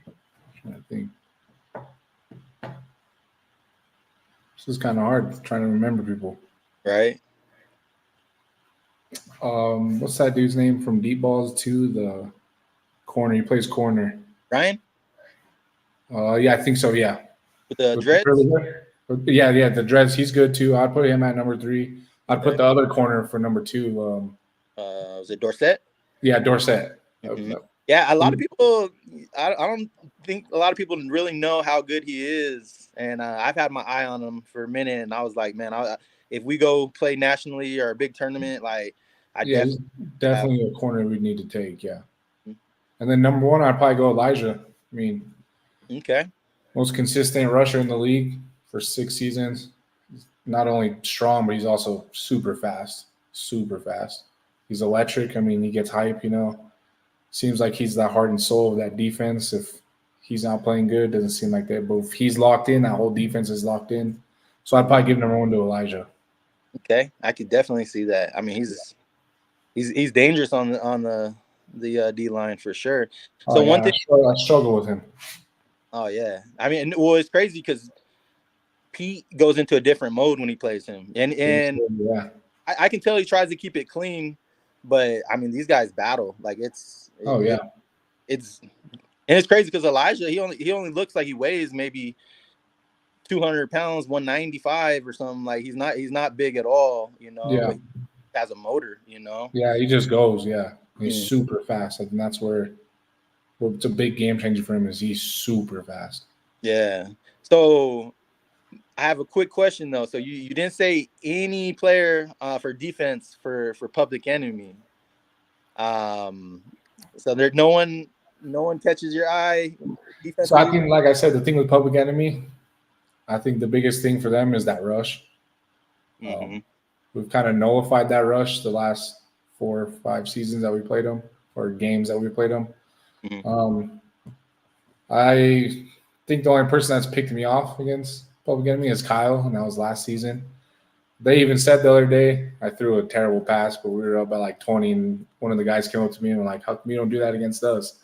Speaker 2: I think this is kind of hard trying to remember people.
Speaker 1: Right.
Speaker 2: What's that dude's name from Deep Balls to the corner? He plays corner.
Speaker 1: Ryan
Speaker 2: Yeah, I think so. Yeah,
Speaker 1: with the
Speaker 2: with the
Speaker 1: dreads.
Speaker 2: curly hair. Yeah, the dreads. He's good too. I'd put him at number 3. I'd put
Speaker 1: Okay.
Speaker 2: the other corner for number 2.
Speaker 1: Was it Dorset?
Speaker 2: Yeah, Dorset.
Speaker 1: Mm-hmm. Yeah, a lot of people. I don't think a lot of people really know how good he is, and I've had my eye on him for a minute, and I was like, man, if we go play nationally or a big tournament, like I
Speaker 2: Yeah, he's
Speaker 1: definitely have.
Speaker 2: definitely a corner we'd need to take. Yeah,
Speaker 1: Mm-hmm.
Speaker 2: and then number 1, I'd probably go Elijah. I mean,
Speaker 1: Okay.
Speaker 2: most consistent rusher in the league for 6 seasons. He's not only strong, but he's also super fast. Super fast. He's electric. I mean, he gets hype. Seems like he's the heart and soul of that defense. If he's not playing good, doesn't seem like that. But if he's locked in, that whole defense is locked in. So I'd probably give number 1 to Elijah.
Speaker 1: Okay, I could definitely see that. I mean, he's dangerous on the D line for sure.
Speaker 2: Oh
Speaker 1: So one
Speaker 2: yeah,
Speaker 1: thing,
Speaker 2: I struggle with him.
Speaker 1: oh yeah, I mean, well, it's crazy because Pete goes into a different mode when he plays him, and
Speaker 2: Yeah.
Speaker 1: I can tell he tries to keep it clean, but I mean, these guys battle like
Speaker 2: Oh yeah.
Speaker 1: it's and it's crazy because Elijah he only looks like he weighs maybe 200 pounds, 195 or something. Like he's not big at all,
Speaker 2: Yeah.
Speaker 1: but he has a motor,
Speaker 2: Yeah. He just goes. Yeah. He's
Speaker 1: Mm.
Speaker 2: super fast. And that's where it's a big game changer for him is he's super fast.
Speaker 1: Yeah. So I have a quick question though. So you didn't say any player for defense for Public Enemy. Um, so there's no one catches your eye
Speaker 2: So I
Speaker 1: defensively.
Speaker 2: think, like I said, the thing with Public Enemy, I think the biggest thing for them is that rush.
Speaker 1: Mm-hmm.
Speaker 2: We've kind of nullified that rush the last 4 or 5 seasons that we played them, or games that we played them.
Speaker 1: Mm-hmm.
Speaker 2: I think the only person that's picked me off against Public Enemy is Kyle, and that was last season. They even said the other day I threw a terrible pass, but we were up by like 20, and one of the guys came up to me and were like, "How come you don't do that against us?"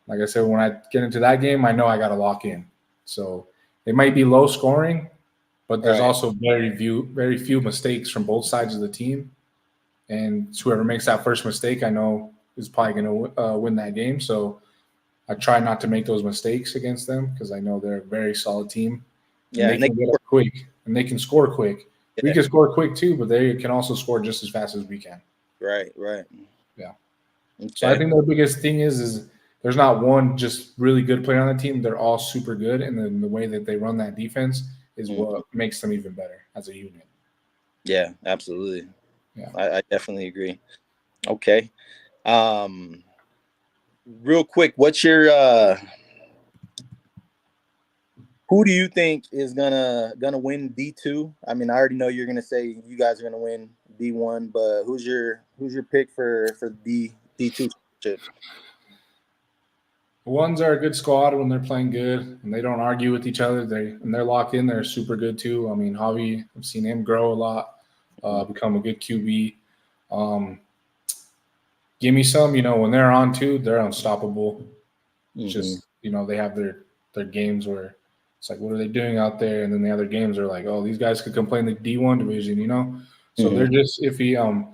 Speaker 2: Like I said, when I get into that game, I know I got to lock in. So it might be low scoring, but there's
Speaker 1: Right.
Speaker 2: also very few mistakes from both sides of the team. And whoever makes that first mistake, I know is probably going to win that game. So I try not to make those mistakes against them because I know they're a very solid team and
Speaker 1: Yeah,
Speaker 2: they
Speaker 1: and they
Speaker 2: can get up quick and they can score quick. We
Speaker 1: yeah,
Speaker 2: can score quick too, but they can also score just as fast as we can.
Speaker 1: right.
Speaker 2: Yeah. So I
Speaker 1: Okay.
Speaker 2: think the biggest thing is there's not one just really good player on the team. They're all super good, and then the way that they run that defense is
Speaker 1: Mhm.
Speaker 2: what makes them even better as a unit.
Speaker 1: Yeah, absolutely.
Speaker 2: Yeah.
Speaker 1: I definitely agree. Okay. Um, real quick, what's your who do you think is gonna win D2? I mean, I already know you're gonna say you guys are gonna win D1, but who's your pick for D2 championship?
Speaker 2: The ones are a good squad when they're playing good and they don't argue with each other. They're locked in. They're super good too. I mean, Javi, I've seen him grow a lot, become a good QB. Um, give me some. When they're on too, they're unstoppable. It's
Speaker 1: Mm-hmm.
Speaker 2: just they have their games where it's like, what are they doing out there? And then the other games are like, oh, these guys could come play in the D1 division. So they're
Speaker 1: Mm-hmm.
Speaker 2: just iffy.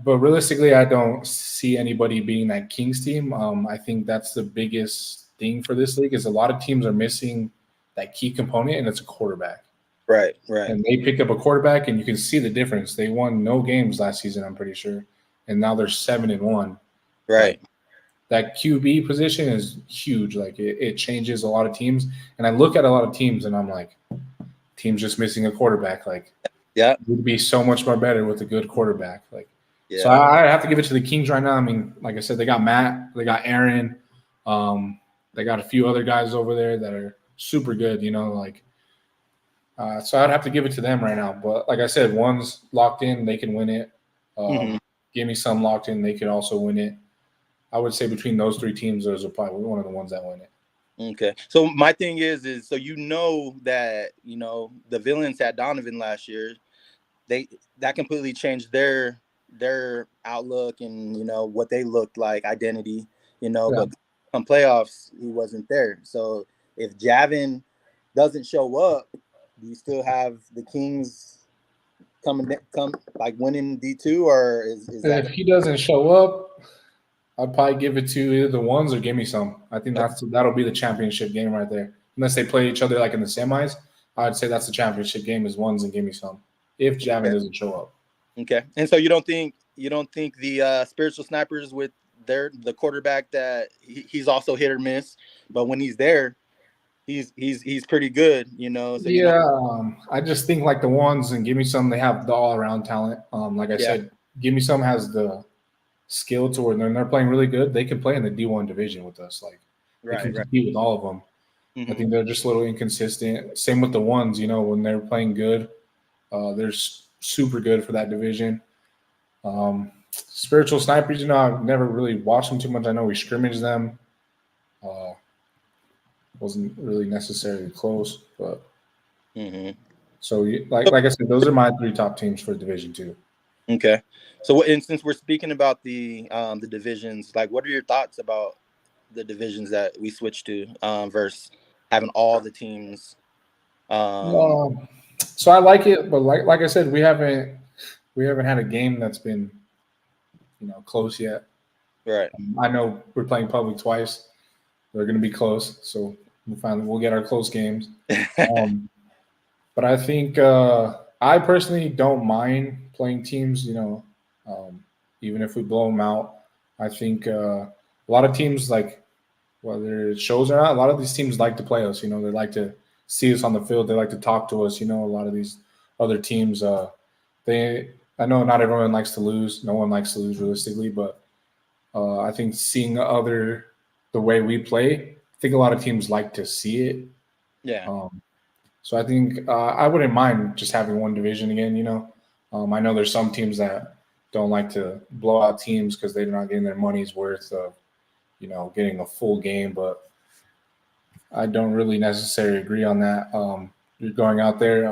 Speaker 2: But realistically, I don't see anybody beating that Kings team. I think that's the biggest thing for this league is a lot of teams are missing that key component, and it's a quarterback.
Speaker 1: Right.
Speaker 2: And they picked up a quarterback, and you can see the difference. They won no games last season, I'm pretty sure, and now they're 7-1.
Speaker 1: Right.
Speaker 2: Like that QB position is huge. Like it changes a lot of teams. And I look at a lot of teams, and I'm like, teams just missing a quarterback. Like
Speaker 1: Yeah.
Speaker 2: would be so much more better with a good quarterback. Like, so
Speaker 1: Yeah.
Speaker 2: I have to give it to the Kings right now. I mean, like I said, they got Matt, they got Aaron, they got a few other guys over there that are super good. So I'd have to give it to them right now. But like I said, one's locked in, they can win it.
Speaker 1: Mm-hmm.
Speaker 2: Give me some locked in, they could also win it. I would say between those three teams, those are probably one of the ones that win it.
Speaker 1: Okay. So my thing is so that the villains had Donovan last year. They that completely changed their outlook and what they looked like, identity.
Speaker 2: Yeah.
Speaker 1: But on playoffs he wasn't there. So if Javin doesn't show up, do you still have the Kings come like winning D2, or is
Speaker 2: And
Speaker 1: that
Speaker 2: if he doesn't show up, I'd probably give it to either the ones or give me some. I think that'll be the championship game right there. Unless they play each other like in the semis, I'd say that's the championship game is ones and give me some. If Javin
Speaker 1: okay?
Speaker 2: doesn't show up.
Speaker 1: Okay. And so you don't think the spiritual snipers with the quarterback that he's also hit or miss, but when he's there, he's pretty good. So
Speaker 2: Yeah, I just think like the ones and give me some. They have the all around talent. Like I
Speaker 1: yeah.
Speaker 2: said, give me some has the skill to where when they're playing really good, they can play in the D1 division with us. Like they can
Speaker 1: Right.
Speaker 2: compete with all of them. I
Speaker 1: Mm-hmm.
Speaker 2: think they're just a little inconsistent. Same with the ones. When they're playing good, they're super good for that division. Spiritual snipers, I've never really watched them too much. I know we scrimmaged them. Uh, wasn't really necessarily close, but
Speaker 1: Mm-hmm.
Speaker 2: So, like I said, those are my three top teams for Division Two.
Speaker 1: Okay. So, and since we're speaking about the divisions, like, what are your thoughts about the divisions that we switched to versus having all the teams?
Speaker 2: So I like it, but like I said, we haven't had a game that's been close yet.
Speaker 1: Right.
Speaker 2: I know we're playing public twice. They're going to be close, so we'll get our close games. Um, but I think I personally don't mind playing teams. Even if we blow them out, I think a lot of teams, like whether it shows or not, a lot of these teams like to play us. They like to see us on the field. They like to talk to us. A lot of these other teams, they. I know not everyone likes to lose. No one likes to lose realistically, but I think seeing the way we play, I think a lot of teams like to see it.
Speaker 1: Yeah.
Speaker 2: So I think I wouldn't mind just having one division again. I know there's some teams that don't like to blow out teams because they're not getting their money's worth of getting a full game, but I don't really necessarily agree on that. You're going out there,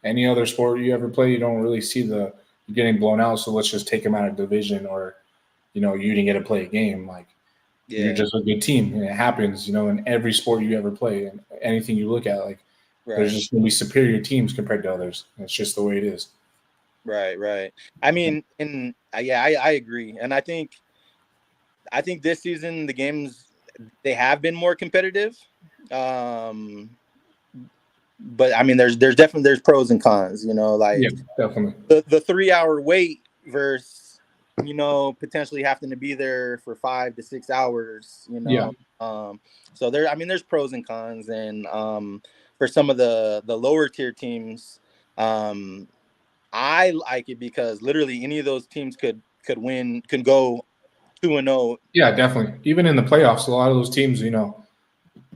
Speaker 2: any other sport you ever play, you don't really see you're getting blown out. So let's just take them out of division, or you didn't get to play a game. Like you're
Speaker 1: Yeah.
Speaker 2: just a good team, and it happens. In every sport you ever play, and anything you look at, like there's
Speaker 1: Right.
Speaker 2: just going to be superior teams compared to others. It's just the way it is.
Speaker 1: Right. Right. I mean, and yeah, I agree, and I think this season the games they have been more competitive. Um, but I mean, there's definitely there's pros and cons.
Speaker 2: Yeah,
Speaker 1: Like
Speaker 2: definitely.
Speaker 1: the 3 hour wait versus potentially having to be there for 5 to 6 hours.
Speaker 2: Yeah,
Speaker 1: So there, I mean, there's pros and cons, and for some of the lower tier teams, um, I like it because literally any of those teams could win, could go 2-0.
Speaker 2: yeah, definitely. Even in the playoffs, a lot of those teams,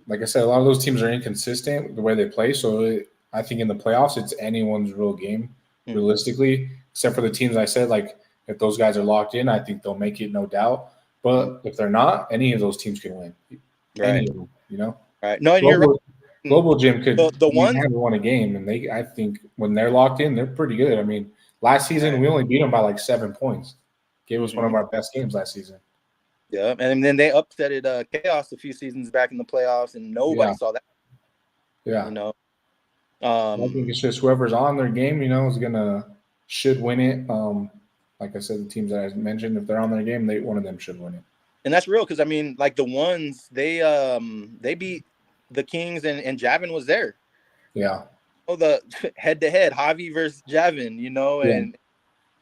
Speaker 2: like I said, a lot of those teams are inconsistent with the way they play. So I think in the playoffs, it's anyone's real game,
Speaker 1: Mm-hmm.
Speaker 2: realistically, except for the teams I said. Like if those guys are locked in, I think they'll make it, no doubt. But if they're not, any of those teams can win.
Speaker 1: Right.
Speaker 2: Any of them.
Speaker 1: Right. No, and you're right.
Speaker 2: Global Global Gym could
Speaker 1: The ones.
Speaker 2: haven't won a game, and I think when they're locked in, they're pretty good. I mean, last season
Speaker 1: Right.
Speaker 2: we only beat them by like 7 points. Gave us one
Speaker 1: Mm-hmm.
Speaker 2: of our best games last season.
Speaker 1: Yeah, and then they upset Chaos a few seasons back in the playoffs, and nobody
Speaker 2: Yeah,
Speaker 1: saw that.
Speaker 2: yeah.
Speaker 1: You know,
Speaker 2: I think it's just whoever's on their game, is gonna should win it. Like I said, the teams that I mentioned, if they're on their game, one of them should win it.
Speaker 1: and that's real because I mean, like the ones they beat the Kings, and Javin was there.
Speaker 2: Yeah,
Speaker 1: Oh, the head to head, Javi versus Javin.
Speaker 2: yeah,
Speaker 1: And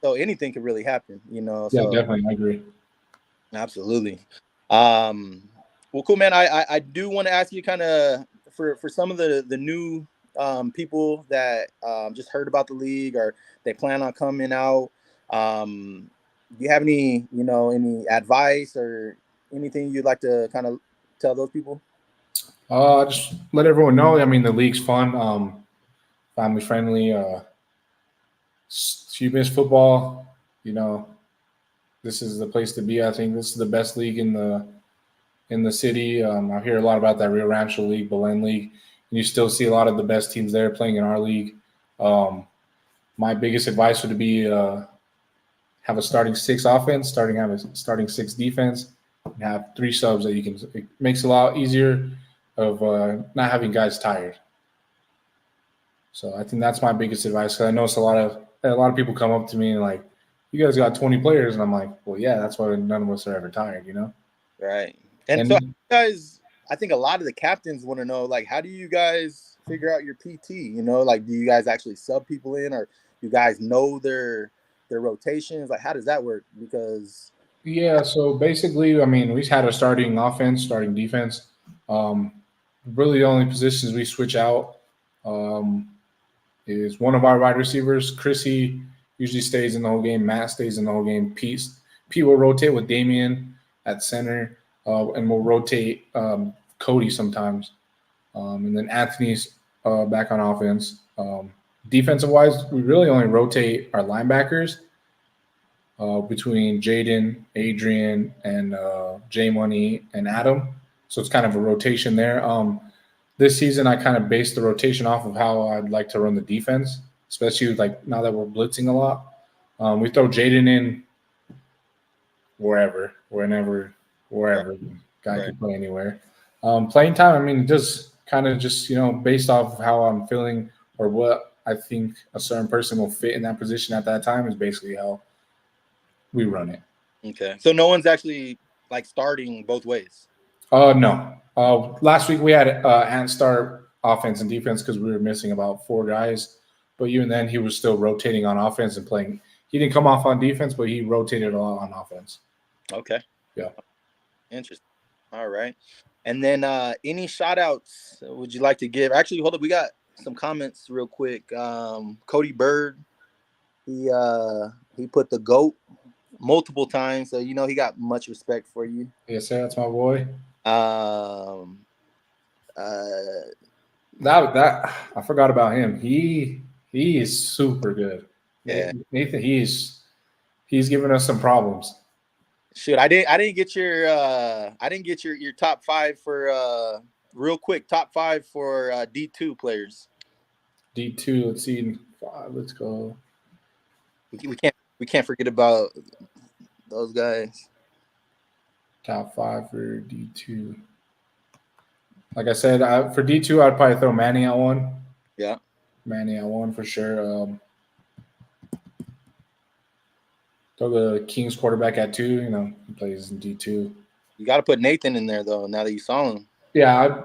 Speaker 1: so anything could really happen.
Speaker 2: yeah.
Speaker 1: So
Speaker 2: Definitely, I agree.
Speaker 1: absolutely. Well, cool, man. I do want to ask you kind of for some of the new people that just heard about the league or they plan on coming out. Do you have any advice or anything you'd like to kind of tell those people?
Speaker 2: Just let everyone know. I mean, the league's fun, family friendly. If you miss football, you know, this is the place to be. I think this is the best league in the city. I hear a lot about that Rio Rancho League, Belen League, and you still see a lot of the best teams there playing in our league. My biggest advice would be have a starting six offense, have a starting six defense, and have three subs that you can. It makes it a lot easier of not having guys tired. So I think that's my biggest advice. Because I notice a lot of people come up to me and like, you guys got 20 players, and I'm like, well, yeah, that's why none of us are ever tired.
Speaker 1: Right. And so,
Speaker 2: And
Speaker 1: guys, I think a lot of the captains want to know, like, how do you guys figure out your PT? Like, do you guys actually sub people in, or you guys know their rotations? Like, how does that work? Because
Speaker 2: yeah, so basically, I mean, we had a starting offense, starting defense. Um, really, the only positions we switch out um, is one of our wide receivers. Chrissy usually stays in the whole game. Matt stays in the whole game. Pete will rotate with Damien at center, and we'll rotate Cody sometimes. And then Anthony's back on offense. Defensive wise, we really only rotate our linebackers between Jaden, Adrian, and J Money and Adam. So it's kind of a rotation there. this season I kind of based the rotation off of how I'd like to run the defense, especially like now that we're blitzing a lot. We throw Jaden in wherever, whenever,
Speaker 1: Right.
Speaker 2: wherever. Guy
Speaker 1: Right.
Speaker 2: could play anywhere. Playing time, I mean, just kind of just based off of how I'm feeling or what I think a certain person will fit in that position at that time is basically how we run it.
Speaker 1: Okay. So no one's actually like starting both ways.
Speaker 2: No. Last week we had Ant start offense and defense because we were missing about 4 guys. But even then, he was still rotating on offense and playing. He didn't come off on defense, but he rotated a lot on offense.
Speaker 1: Okay.
Speaker 2: Yeah.
Speaker 1: Interesting. All right. And then any shout outs would you like to give? Actually, hold up. We got some comments real quick. Cody Bird, he put the GOAT multiple times. So he got much respect for you.
Speaker 2: Yes, sir. That's my boy.
Speaker 1: Um
Speaker 2: That I forgot about him. He is super good.
Speaker 1: yeah.
Speaker 2: Nathan, he's giving us some problems.
Speaker 1: Shoot, I didn't get your top 5 for real quick, top 5 for D2 players.
Speaker 2: D2, let's see. Let's go.
Speaker 1: We can't forget about those guys.
Speaker 2: Top 5 for D2. Like I said, for D2, I'd probably throw Manny at 1.
Speaker 1: Yeah.
Speaker 2: Manny at 1 for sure. Throw the Kings quarterback at 2. He plays in D2.
Speaker 1: You got to put Nathan in there though. Now that you saw him.
Speaker 2: Yeah,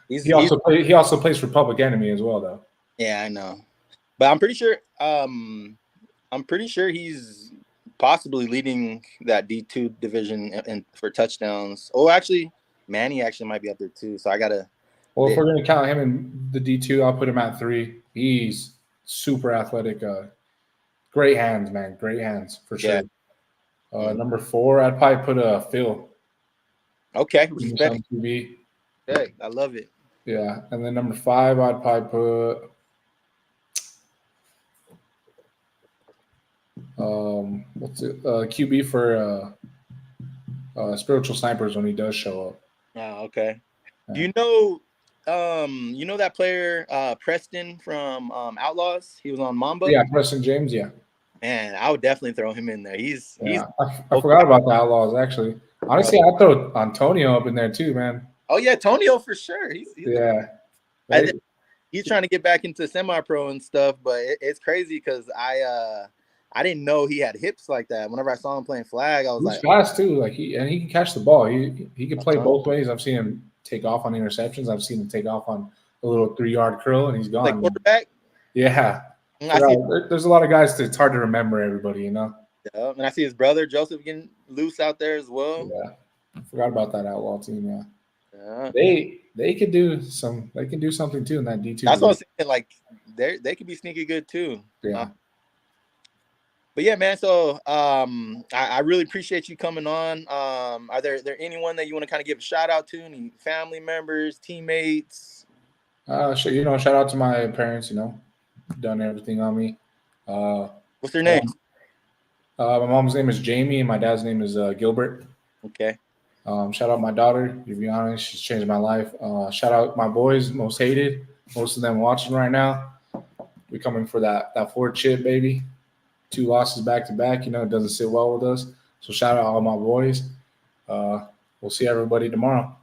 Speaker 2: he also plays for Public Enemy as well, though.
Speaker 1: Yeah, I know, but I'm pretty sure. I'm pretty sure he's possibly leading that D2 division and for touchdowns. Oh, actually, Manny actually might be up there too. So I gotta.
Speaker 2: Well, if we're gonna count him in the D2, I'll put him at 3. He's super athletic. Great hands, man. Great hands for sure. Yeah. Number 4, I'd probably put Phil.
Speaker 1: Okay, respect.
Speaker 2: QB.
Speaker 1: Okay, I love it.
Speaker 2: Yeah, and then number 5, I'd probably put what's it? QB for Spiritual Snipers when he does show up.
Speaker 1: Oh, okay. Yeah. Do you know that player Preston from Outlaws? He was on Mamba.
Speaker 2: Yeah, Preston James. Yeah.
Speaker 1: Man, I would definitely throw him in there.
Speaker 2: I forgot about the Outlaws actually. Honestly, I'd throw Antonio up in there too, man.
Speaker 1: Oh yeah, Antonio for sure. He's trying to get back into semi-pro and stuff, but it's crazy because I didn't know he had hips like that. Whenever I saw him playing flag, I was like,
Speaker 2: he's fast too. Like he can catch the ball. He can play both ways. I've seen him take off on interceptions. I've seen him take off on a little 3-yard curl, and he's gone.
Speaker 1: Like quarterback.
Speaker 2: Yeah. There's a lot of guys that it's hard to remember everybody,
Speaker 1: Yeah, and I see his brother Joseph getting loose out there as well.
Speaker 2: Yeah, I forgot about that Outlaw team. Yeah. They could do some. They can do something too in that D2.
Speaker 1: That's what I'm saying. Like they could be sneaky good too.
Speaker 2: Yeah.
Speaker 1: But yeah, man. So I really appreciate you coming on. Are there anyone that you want to kind of give a shout out to? Any family members, teammates?
Speaker 2: Sure. Shout out to my parents. Done everything on me.
Speaker 1: What's their names?
Speaker 2: My mom's name is Jamie and my dad's name is Gilbert.
Speaker 1: Okay.
Speaker 2: Shout out my daughter. To be honest, she's changed my life. Shout out my boys, most hated. Most of them watching right now. We're coming for that Ford chip, baby. 2 losses back to back. It doesn't sit well with us. So shout out all my boys. We'll see everybody tomorrow.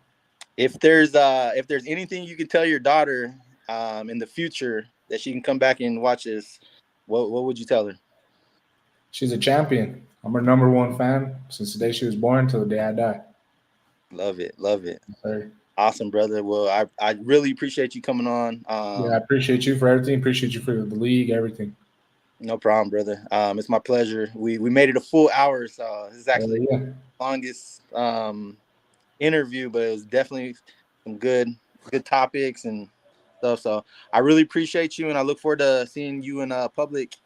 Speaker 1: If there's anything you could tell your daughter in the future that she can come back and watch this, what would you tell her?
Speaker 2: She's a champion. I'm her number 1 fan since the day she was born till the day I die.
Speaker 1: Love it. Love it.
Speaker 2: Sorry.
Speaker 1: Awesome, brother. Well, I really appreciate you coming on.
Speaker 2: I appreciate you for everything. Appreciate you for the league, everything.
Speaker 1: No problem, brother. It's my pleasure. We made it a full hour, so this is actually the longest interview, but it was definitely some good topics and stuff. So I really appreciate you, and I look forward to seeing you in public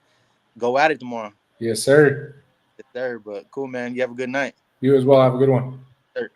Speaker 1: go at it tomorrow.
Speaker 2: Yes, sir.
Speaker 1: Yes, sir. But cool, man. You have a good night.
Speaker 2: You as well. Have a good one.
Speaker 1: Sir.